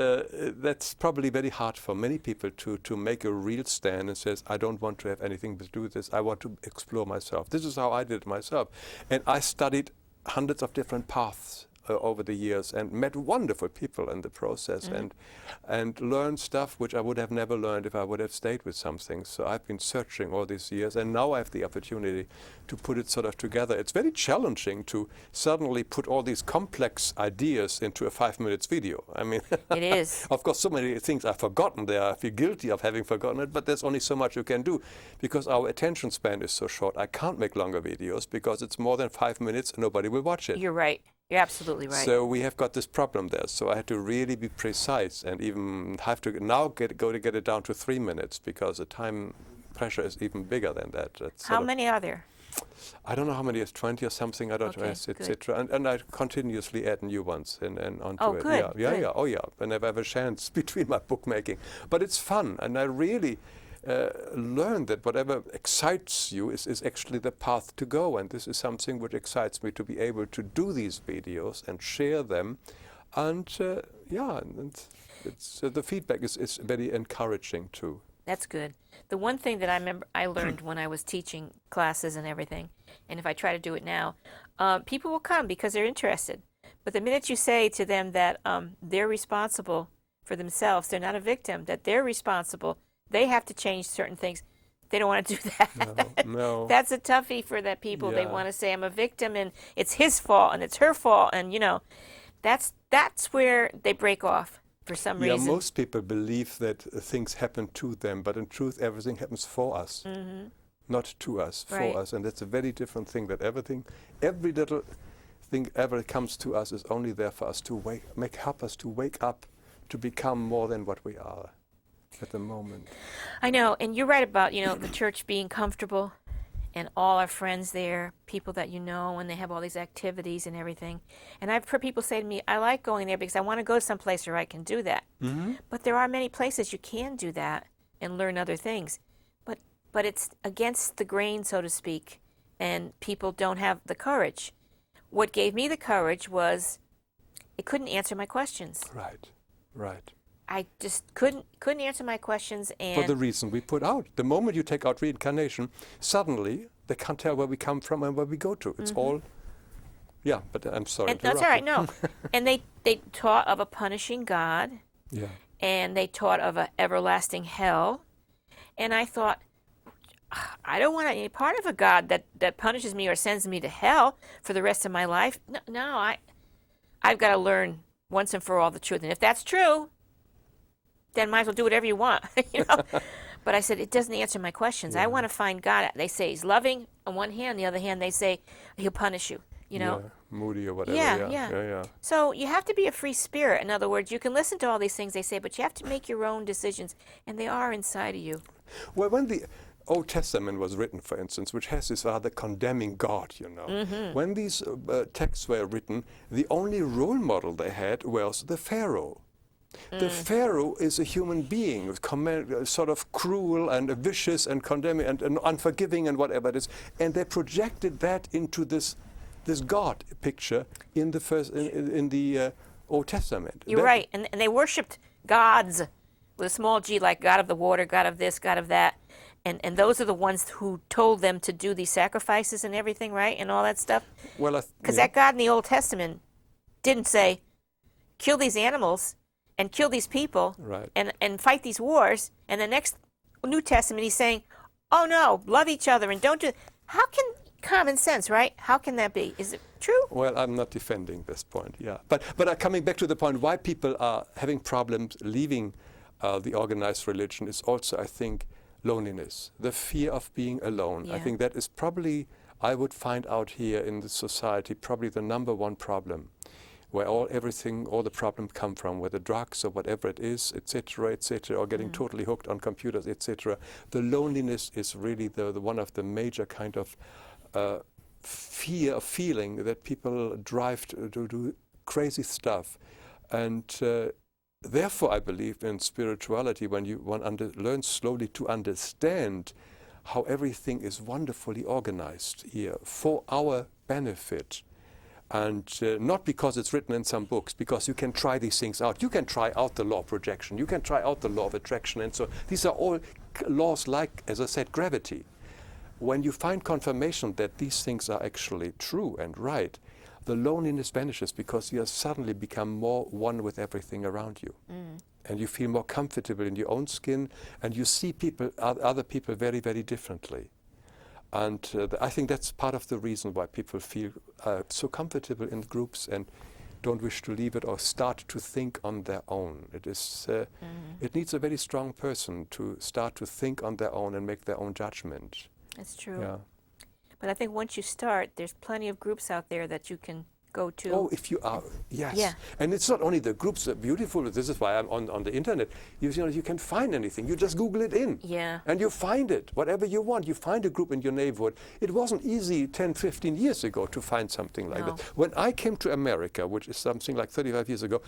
Speaker 3: that's probably very hard for many people to make a real stand and says, I don't want to have anything to do with this. I want to explore myself. This is how I did it myself. And I studied hundreds of different paths over the years and met wonderful people in the process, and learned stuff which I would have never learned if I would have stayed with something. So I've been searching all these years, and now I have the opportunity to put it sort of together. It's very challenging to suddenly put all these complex ideas into a 5 minutes video. I mean,
Speaker 2: It is.
Speaker 3: of course, so many things I've forgotten there. I feel guilty of having forgotten it, but there's only so much you can do because our attention span is so short. I can't make longer videos because it's more than 5 minutes and nobody will watch it.
Speaker 2: You're right. You're absolutely right.
Speaker 3: So we have got this problem there. So I had to really be precise and even have to now get it down to 3 minutes because the time pressure is even bigger than that. That's
Speaker 2: How
Speaker 3: sort of-
Speaker 2: many are there?
Speaker 3: I don't know how many, it's 20 or something, I don't know,
Speaker 2: Okay,
Speaker 3: etc. And I continuously add new ones and onto
Speaker 2: Oh,
Speaker 3: it.
Speaker 2: good,
Speaker 3: Yeah,
Speaker 2: good.
Speaker 3: yeah, oh yeah. Whenever I have a chance between my bookmaking. But it's fun, and I really learned that whatever excites you is actually the path to go. And this is something which excites me, to be able to do these videos and share them. And the feedback is very encouraging too.
Speaker 2: That's good. The one thing that I remember I learned when I was teaching classes and everything, and if I try to do it now, people will come because they're interested. But the minute you say to them that they're responsible for themselves, they're not a victim, that they're responsible, they have to change certain things, they don't want to do that.
Speaker 3: No.
Speaker 2: That's a toughie for the people. They
Speaker 3: Yeah.
Speaker 2: want to say, I'm a victim and it's his fault and it's her fault. And, you know, that's where they break off for some
Speaker 3: Yeah,
Speaker 2: reason.
Speaker 3: most people believe that things happen to them, but in truth, everything happens for us, not to us, for
Speaker 2: Right.
Speaker 3: us. And that's a very different thing, that every little thing ever comes to us is only there for us to help us to wake up, to become more than what we are at the moment.
Speaker 2: I know, and you're right about, you know, the church being comfortable and all our friends there, people that you know, and they have all these activities and everything. And I've heard people say to me, I like going there because I want to go someplace where I can do that. But there are many places you can do that and learn other things. But it's against the grain, so to speak, and people don't have the courage. What gave me the courage was it couldn't answer my questions.
Speaker 3: Right.
Speaker 2: I just couldn't answer my questions, and
Speaker 3: For the reason we put out. The moment you take out reincarnation, suddenly they can't tell where we come from and where we go to. It's all, yeah, but I'm sorry.
Speaker 2: and that's all right, no. And they taught of a punishing God,
Speaker 3: Yeah.
Speaker 2: and they taught of an everlasting hell. And I thought, I don't want any part of a God that punishes me or sends me to hell for the rest of my life. No, I've got to learn once and for all the truth. And if that's true, then might as well do whatever you want, you know. But I said, it doesn't answer my questions. I want to find God. They say he's loving on one hand. On the other hand, they say he'll punish you, you know.
Speaker 3: Yeah, moody or whatever.
Speaker 2: Yeah. So you have to be a free spirit. In other words, you can listen to all these things they say, but you have to make your own decisions, and they are inside of you.
Speaker 3: Well, when the Old Testament was written, for instance, which has this rather condemning God, you know, when these texts were written, the only role model they had was the Pharaoh. The Pharaoh is a human being, sort of cruel and vicious and condemning and unforgiving and whatever it is, and they projected that into this God picture in the Old Testament.
Speaker 2: You're right. And they worshipped gods with a small g, like God of the water, God of this, God of that. And those are the ones who told them to do these sacrifices and everything, right? And all that stuff.
Speaker 3: Well,
Speaker 2: because that God in the Old Testament didn't say, kill these animals and kill these people
Speaker 3: right.
Speaker 2: and fight these wars. And the next New Testament, he's saying, oh no, love each other and don't do. How can common sense, right? How can that be? Is it true?
Speaker 3: Well, I'm not defending this point, yeah. But coming back to the point, why people are having problems leaving the organized religion is also, I think, loneliness, the fear of being alone.
Speaker 2: Yeah.
Speaker 3: I think that is probably, I would find out here in the society, probably the number one problem, where all the problems come from, whether drugs or whatever it is, etc., or getting totally hooked on computers, etc. The loneliness is really the one of the major kind of feeling that people drive to do crazy stuff. And therefore, I believe in spirituality, when one learns slowly to understand how everything is wonderfully organized here for our benefit. And not because it's written in some books, because you can try these things out. You can try out the law of projection. You can try out the law of attraction. And so these are all laws like, as I said, gravity. When you find confirmation that these things are actually true and right, the loneliness vanishes because you have suddenly become more one with everything around you. And you feel more comfortable in your own skin, and you see other people very, very differently. And I think that's part of the reason why people feel so comfortable in groups and don't wish to leave it or start to think on their own. It is. It needs a very strong person to start to think on their own and make their own judgment.
Speaker 2: That's true.
Speaker 3: Yeah.
Speaker 2: But I think once you start, there's plenty of groups out there that you can go to.
Speaker 3: Oh, if you are, yes.
Speaker 2: Yeah.
Speaker 3: And it's not only the groups that are beautiful. This is why I'm on the internet. You know, you can find anything. You just Google it in.
Speaker 2: Yeah.
Speaker 3: And you find it, whatever you want. You find a group in your neighborhood. It wasn't easy 10, 15 years ago to find something like that. When I came to America, which is something like 35 years ago,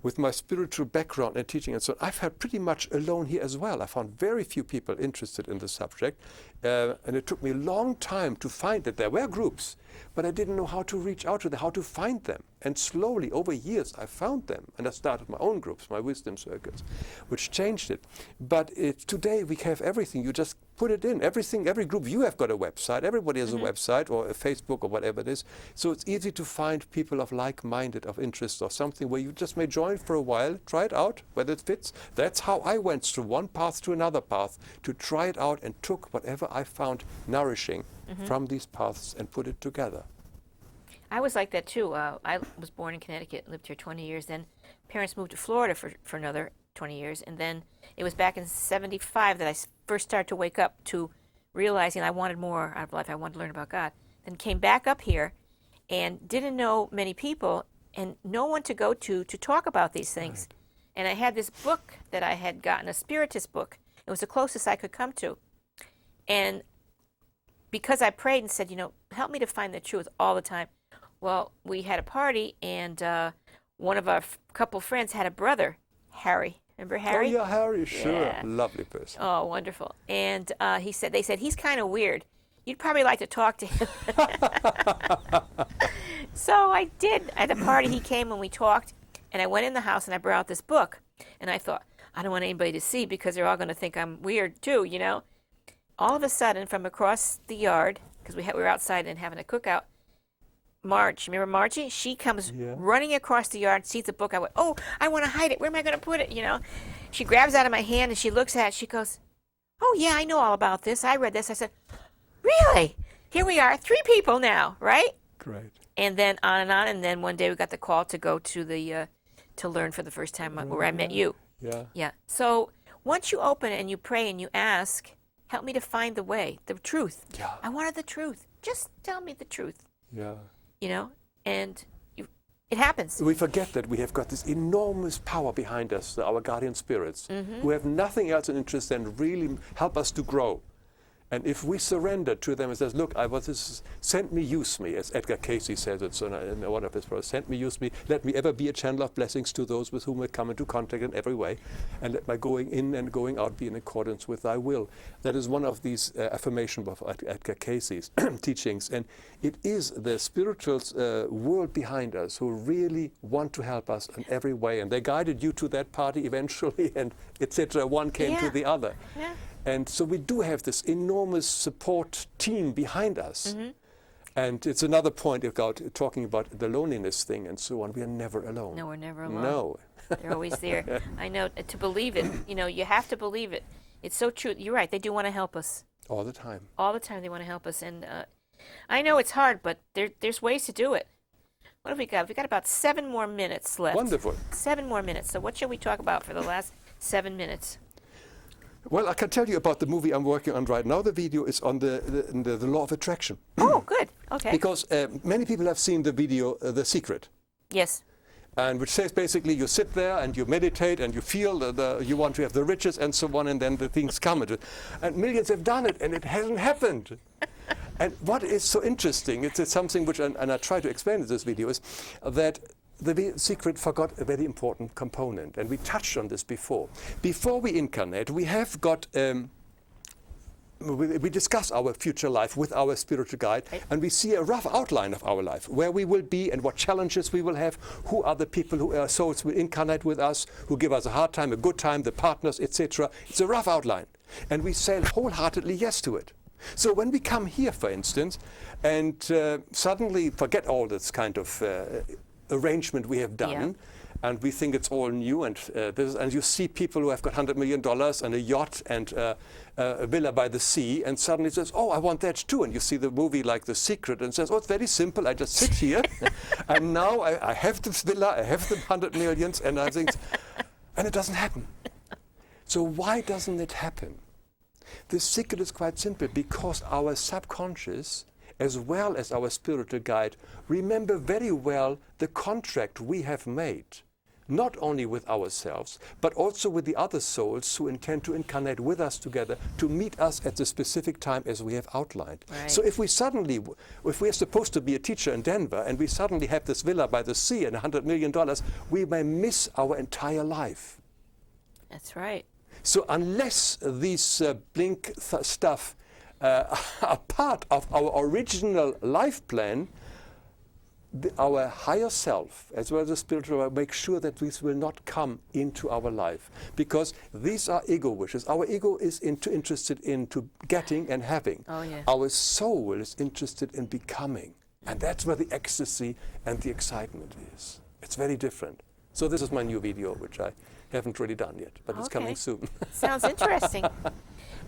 Speaker 3: with my spiritual background and teaching and so on, I've had pretty much alone here as well. I found very few people interested in the subject. And it took me a long time to find that there were groups, but I didn't know how to reach out to them, how to find them. And slowly, over years, I found them. And I started my own groups, my wisdom circles, which changed it. But today we have everything. You just put it in. Everything, every group, you have got a website. Everybody has a website or a Facebook or whatever it is. So it's easy to find people of like-minded, of interest or something where you just may join for a while, try it out, whether it fits. That's how I went through one path to another path to try it out and took whatever I found nourishing from these paths and put it together.
Speaker 2: I was like that too. I was born in Connecticut, lived here 20 years. Then parents moved to Florida for another 20 years. And then it was back in 75 that I first started to wake up to realizing I wanted more out of life. I wanted to learn about God. Then came back up here and didn't know many people and no one to go to talk about these things. Right. And I had this book that I had gotten, a Spiritist book. It was the closest I could come to. And because I prayed and said, help me to find the truth all the time. Well, we had a party, and one of our couple friends had a brother, Harry. Remember Harry?
Speaker 3: Oh, yeah, Harry, sure.
Speaker 2: Yeah.
Speaker 3: Lovely person.
Speaker 2: Oh, wonderful. And they said, he's kind of weird. You'd probably like to talk to him. So I did. At the party, he came and we talked, and I went in the house and I brought out this book. And I thought, I don't want anybody to see because they're all going to think I'm weird too, All of a sudden, from across the yard, because we were outside and having a cookout, Marge, remember Margie? She comes running across the yard, sees the book. I went, oh, I want to hide it. Where am I going to put it? She grabs it out of my hand and she looks at it. She goes, oh, yeah, I know all about this. I read this. I said, really? Here we are, 3 people now, right?
Speaker 3: Great.
Speaker 2: And then on. And then one day we got the call to go to the to learn for the first time where I met you.
Speaker 3: Yeah.
Speaker 2: Yeah. So once you open it and you pray and you ask, help me to find the way, the truth.
Speaker 3: Yeah.
Speaker 2: I wanted the truth. Just tell me the truth.
Speaker 3: Yeah.
Speaker 2: And it happens.
Speaker 3: We forget that we have got this enormous power behind us, our guardian spirits, who have nothing else in interest than really help us to grow. And if we surrender to them and says, look, send me, use me, as Edgar Casey says it in one of his prayers, send me, use me, let me ever be a channel of blessings to those with whom I come into contact in every way, and let my going in and going out be in accordance with thy will. That is one of these affirmations of Edgar Casey's teachings. And it is the spiritual world behind us who really want to help us in every way. And they guided you to that party eventually, and etc. One came to the other.
Speaker 2: Yeah.
Speaker 3: And so we do have this enormous support team behind us. And it's another point about talking about the loneliness thing and so on. We are never alone.
Speaker 2: No, we're never alone.
Speaker 3: No.
Speaker 2: They're always there. I know, to believe it, you have to believe it. It's so true. You're right. They do want to help us.
Speaker 3: All the time.
Speaker 2: All the time they want to help us. And I know it's hard, but there's ways to do it. What have we got? We've got about 7 more minutes left.
Speaker 3: Wonderful.
Speaker 2: 7 more minutes. So what shall we talk about for the last 7 minutes?
Speaker 3: Well, I can tell you about the movie I'm working on right now. The video is on the law of attraction.
Speaker 2: Oh, good. Okay.
Speaker 3: Because many people have seen the video, The Secret.
Speaker 2: Yes.
Speaker 3: And which says basically you sit there and you meditate and you feel you want to have the riches and so on, and then the things come. And millions have done it, and it hasn't happened. And what is so interesting, it's something which, and I try to explain in this video, is that the Secret forgot a very important component, and we touched on this before. Before we incarnate, we have got, we discuss our future life with our spiritual guide, and we see a rough outline of our life, where we will be and what challenges we will have, who are the people who are souls will incarnate with us, who give us a hard time, a good time, the partners, etc. It's a rough outline, and we say wholeheartedly yes to it. So when we come here, for instance, and suddenly forget all this kind of arrangement we have done, and we think it's all new, and and you see people who have got $100 million and a yacht and a villa by the sea, and suddenly says, oh, I want that too. And you see the movie like The Secret and says, oh, it's very simple, I just sit here and now I have this villa, I have the 100 millions, and I think, and it doesn't happen. So why doesn't it happen? The secret is quite simple, because our subconscious, as well as our spiritual guide, remember very well the contract we have made, not only with ourselves, but also with the other souls who intend to incarnate with us together to meet us at the specific time as we have outlined.
Speaker 2: Right.
Speaker 3: So if we are supposed to be a teacher in Denver, and we suddenly have this villa by the sea and $100 million, we may miss our entire life.
Speaker 2: That's right.
Speaker 3: So unless these blink stuff are part of our original life plan, our higher self, as well as the spiritual, make sure that these will not come into our life, because these are ego wishes. Our ego is interested into getting and having.
Speaker 2: Oh, yeah.
Speaker 3: Our soul is interested in becoming, and that's where the ecstasy and the excitement is. It's very different. So this is my new video, which I haven't really done yet, but it's coming soon.
Speaker 2: Sounds interesting.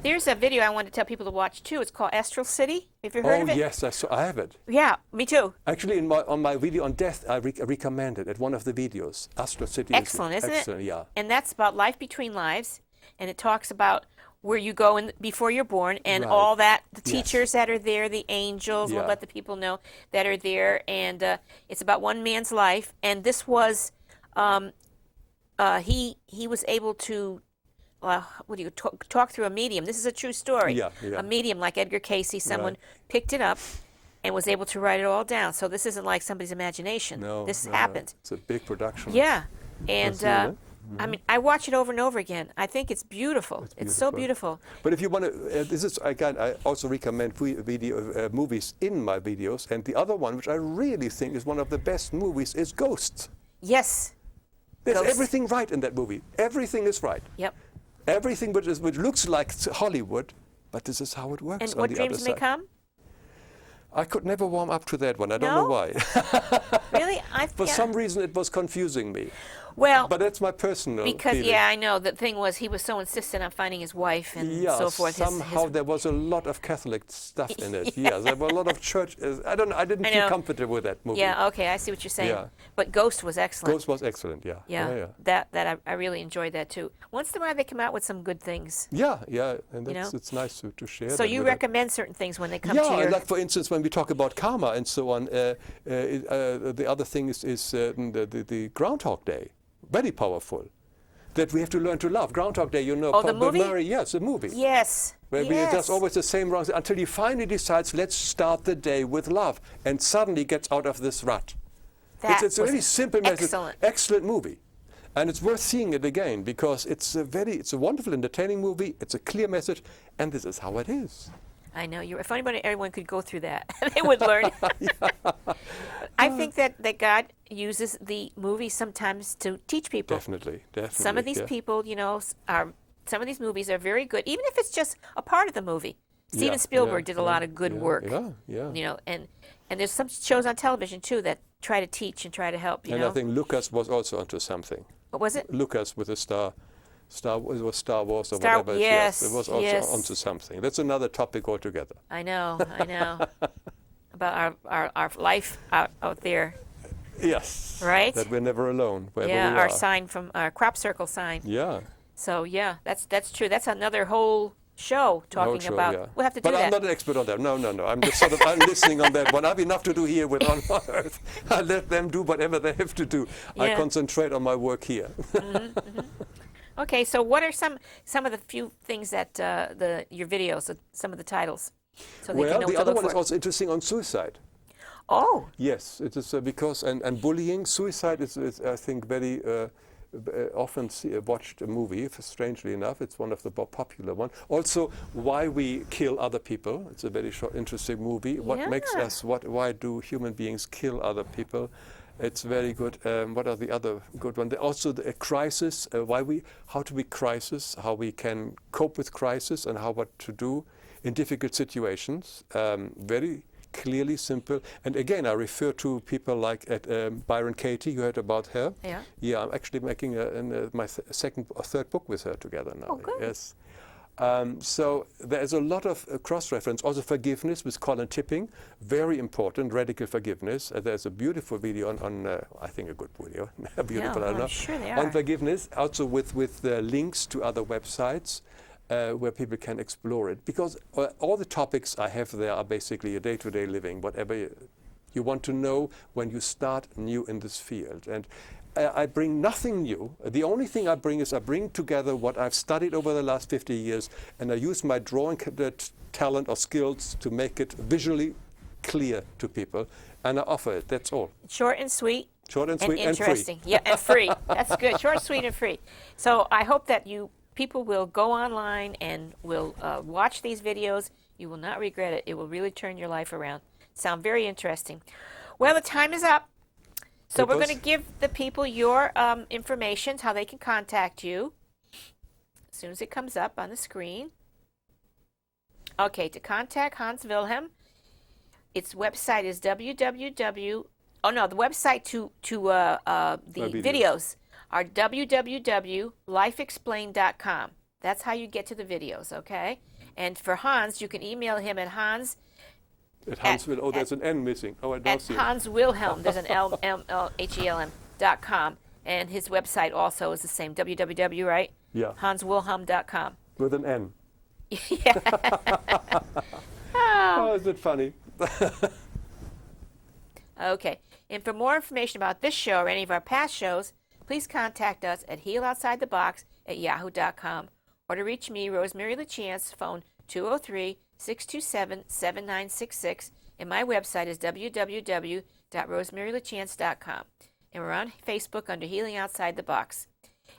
Speaker 2: There's a video I want to tell people to watch too. It's called Astral City. Have you heard of it?
Speaker 3: Oh yes, I have it.
Speaker 2: Yeah, me too.
Speaker 3: Actually, on my video on death, I recommend it at one of the videos. Astral City.
Speaker 2: Excellent, isn't it?
Speaker 3: Excellent, yeah.
Speaker 2: And that's about life between lives, and it talks about where you go before you're born, and all that, the teachers that are there, the angels, will let the people know that are there, and it's about one man's life. And this was, he was able to, talk through a medium. This is a true story.
Speaker 3: Yeah.
Speaker 2: A medium like Edgar Casey, someone picked it up and was able to write it all down. So this isn't like somebody's imagination.
Speaker 3: No,
Speaker 2: this happened.
Speaker 3: It's a big production.
Speaker 2: Yeah, and I mean, I watch it over and over again. I think it's beautiful. It's so beautiful.
Speaker 3: But if you want to, this is again, I also recommend movies in my videos. And the other one, which I really think is one of the best movies, is Ghosts.
Speaker 2: Yes.
Speaker 3: There's
Speaker 2: Ghosts.
Speaker 3: everything right in that movie. Everything is right.
Speaker 2: Yep.
Speaker 3: Everything which looks like Hollywood, but this is how it works.
Speaker 2: And what dreams may come?
Speaker 3: I could never warm up to that one. I don't know why.
Speaker 2: Really?
Speaker 3: For some reason, it was confusing me.
Speaker 2: Well,
Speaker 3: but that's my personal feeling.
Speaker 2: I know. The thing was, he was so insistent on finding his wife and so forth.
Speaker 3: Somehow there was a lot of Catholic stuff in it. Yeah, there were a lot of church. I didn't feel comfortable with that movie.
Speaker 2: Yeah, okay, I see what you're saying. Yeah. But Ghost was excellent.
Speaker 3: Ghost was excellent, yeah.
Speaker 2: Yeah. That I really enjoyed that too. Once in a while they come out with some good things.
Speaker 3: Yeah, and it's nice to share.
Speaker 2: So you recommend certain things when they come to you?
Speaker 3: Yeah, like for instance, when we talk about karma and so on, the other thing is the Groundhog Day. Very powerful. That we have to learn to love. Groundhog Day,
Speaker 2: the movie?
Speaker 3: Yes, the movie.
Speaker 2: Yes.
Speaker 3: where he does always the same wrong until he finally decides, let's start the day with love, and suddenly gets out of this rut. It's a really simple message. Excellent movie. And it's worth seeing it again because it's a wonderful, entertaining movie. It's a clear message, and this is how it is.
Speaker 2: I know. If everyone could go through that, they would learn. I think that God uses the movie sometimes to teach people.
Speaker 3: Definitely.
Speaker 2: Some of these people, some of these movies are very good, even if it's just a part of the movie. Steven Spielberg did a lot of good work. And there's some shows on television too that try to teach and try to help.
Speaker 3: I think Lucas was also onto something.
Speaker 2: What was it?
Speaker 3: Lucas with the Star Wars or whatever.
Speaker 2: Yes,
Speaker 3: it was also onto something. That's another topic altogether.
Speaker 2: I know. About our life out there.
Speaker 3: Yes.
Speaker 2: Right?
Speaker 3: That we're never alone, wherever we are.
Speaker 2: Our sign from our crop circle sign.
Speaker 3: Yeah.
Speaker 2: So that's true. That's another whole show talking about. We'll have to do that.
Speaker 3: But I'm not an expert on that. No. I'm just I'm listening on that one. I have enough to do here with on Earth. I let them do whatever they have to do.
Speaker 2: Yeah.
Speaker 3: I concentrate on my work here.
Speaker 2: Okay, so what are some of the few things that your videos, some of the titles, so they can know
Speaker 3: the
Speaker 2: what to
Speaker 3: other
Speaker 2: look
Speaker 3: one
Speaker 2: for?
Speaker 3: is also interesting on suicide.
Speaker 2: Oh.
Speaker 3: Yes, it is because and bullying, suicide is I think very often watched a movie. Strangely enough, it's one of the more popular ones. Also, why we kill other people. It's a very short, interesting movie. What makes us? Why do human beings kill other people? It's very good. What are the other good ones? Also, the crisis. How to be crisis. How we can cope with crisis and what to do in difficult situations. Very clearly simple. And again, I refer to people like Byron Katie. You heard about her?
Speaker 2: Yeah.
Speaker 3: Yeah, I'm actually making my second or third book with her together now.
Speaker 2: Oh, good.
Speaker 3: Yes. So there's a lot of cross-reference. Also forgiveness with Colin Tipping, very important, radical forgiveness. There's a beautiful video on I think a good video, beautiful, I don't know,
Speaker 2: I'm sure they are.
Speaker 3: on forgiveness, also with links to other websites where people can explore it. Because all the topics I have there are basically a day-to-day living, whatever you want to know when you start new in this field. And I bring nothing new. The only thing I bring is I bring together what I've studied over the last 50 years, and I use my drawing talent or skills to make it visually clear to people, and I offer it. That's all.
Speaker 2: Short and sweet.
Speaker 3: Short and sweet and free.
Speaker 2: Interesting. Yeah, and free. That's good. Short, sweet, and free. So I hope that people will go online and will watch these videos. You will not regret it. It will really turn your life around. Sound very interesting. Well, the time is up. So we're going to give the people your information, how they can contact you, as soon as it comes up on the screen. Okay, to contact Hans Wilhelm, its website is the website to the videos are www.lifeexplained.com. That's how you get to the videos, okay? And for Hans, you can email him at Hans.
Speaker 3: There's an N missing. Oh, I don't see it.
Speaker 2: Hans Wilhelm, there's an LHELM.com, and his website also is the same, www, right?
Speaker 3: Yeah.
Speaker 2: HansWilhelm.com.
Speaker 3: With an N.
Speaker 2: Yeah.
Speaker 3: Oh, is it funny?
Speaker 2: Okay, and for more information about this show or any of our past shows, please contact us at healoutsidethebox@yahoo.com, or to reach me, Rosemary Lachance, phone 203-627-7966, and my website is www.rosemarylachance.com. And we're on Facebook under Healing Outside the Box.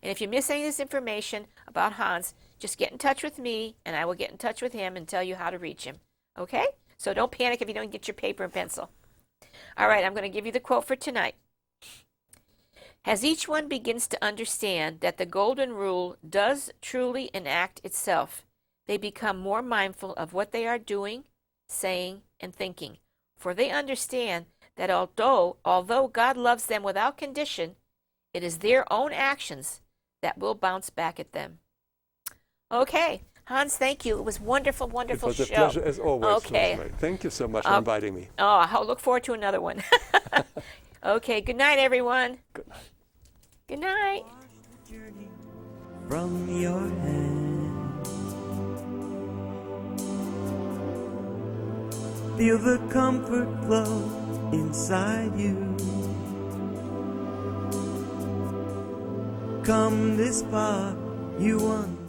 Speaker 2: And if you miss any of this information about Hans, just get in touch with me, and I will get in touch with him and tell you how to reach him. Okay? So don't panic if you don't get your paper and pencil. All right, I'm going to give you the quote for tonight. As each one begins to understand that the golden rule does truly enact itself, they become more mindful of what they are doing, saying, and thinking. For they understand that although God loves them without condition, it is their own actions that will bounce back at them. Okay, Hans, thank you. It was wonderful, wonderful show.
Speaker 3: It was a pleasure as always.
Speaker 2: Okay.
Speaker 3: Rosemary. Thank you so much for inviting me.
Speaker 2: Oh, I look forward to another one. Okay, good night, everyone.
Speaker 3: Good night.
Speaker 2: Good night.
Speaker 1: From your hand, feel the comfort flow inside you. Come this far, you want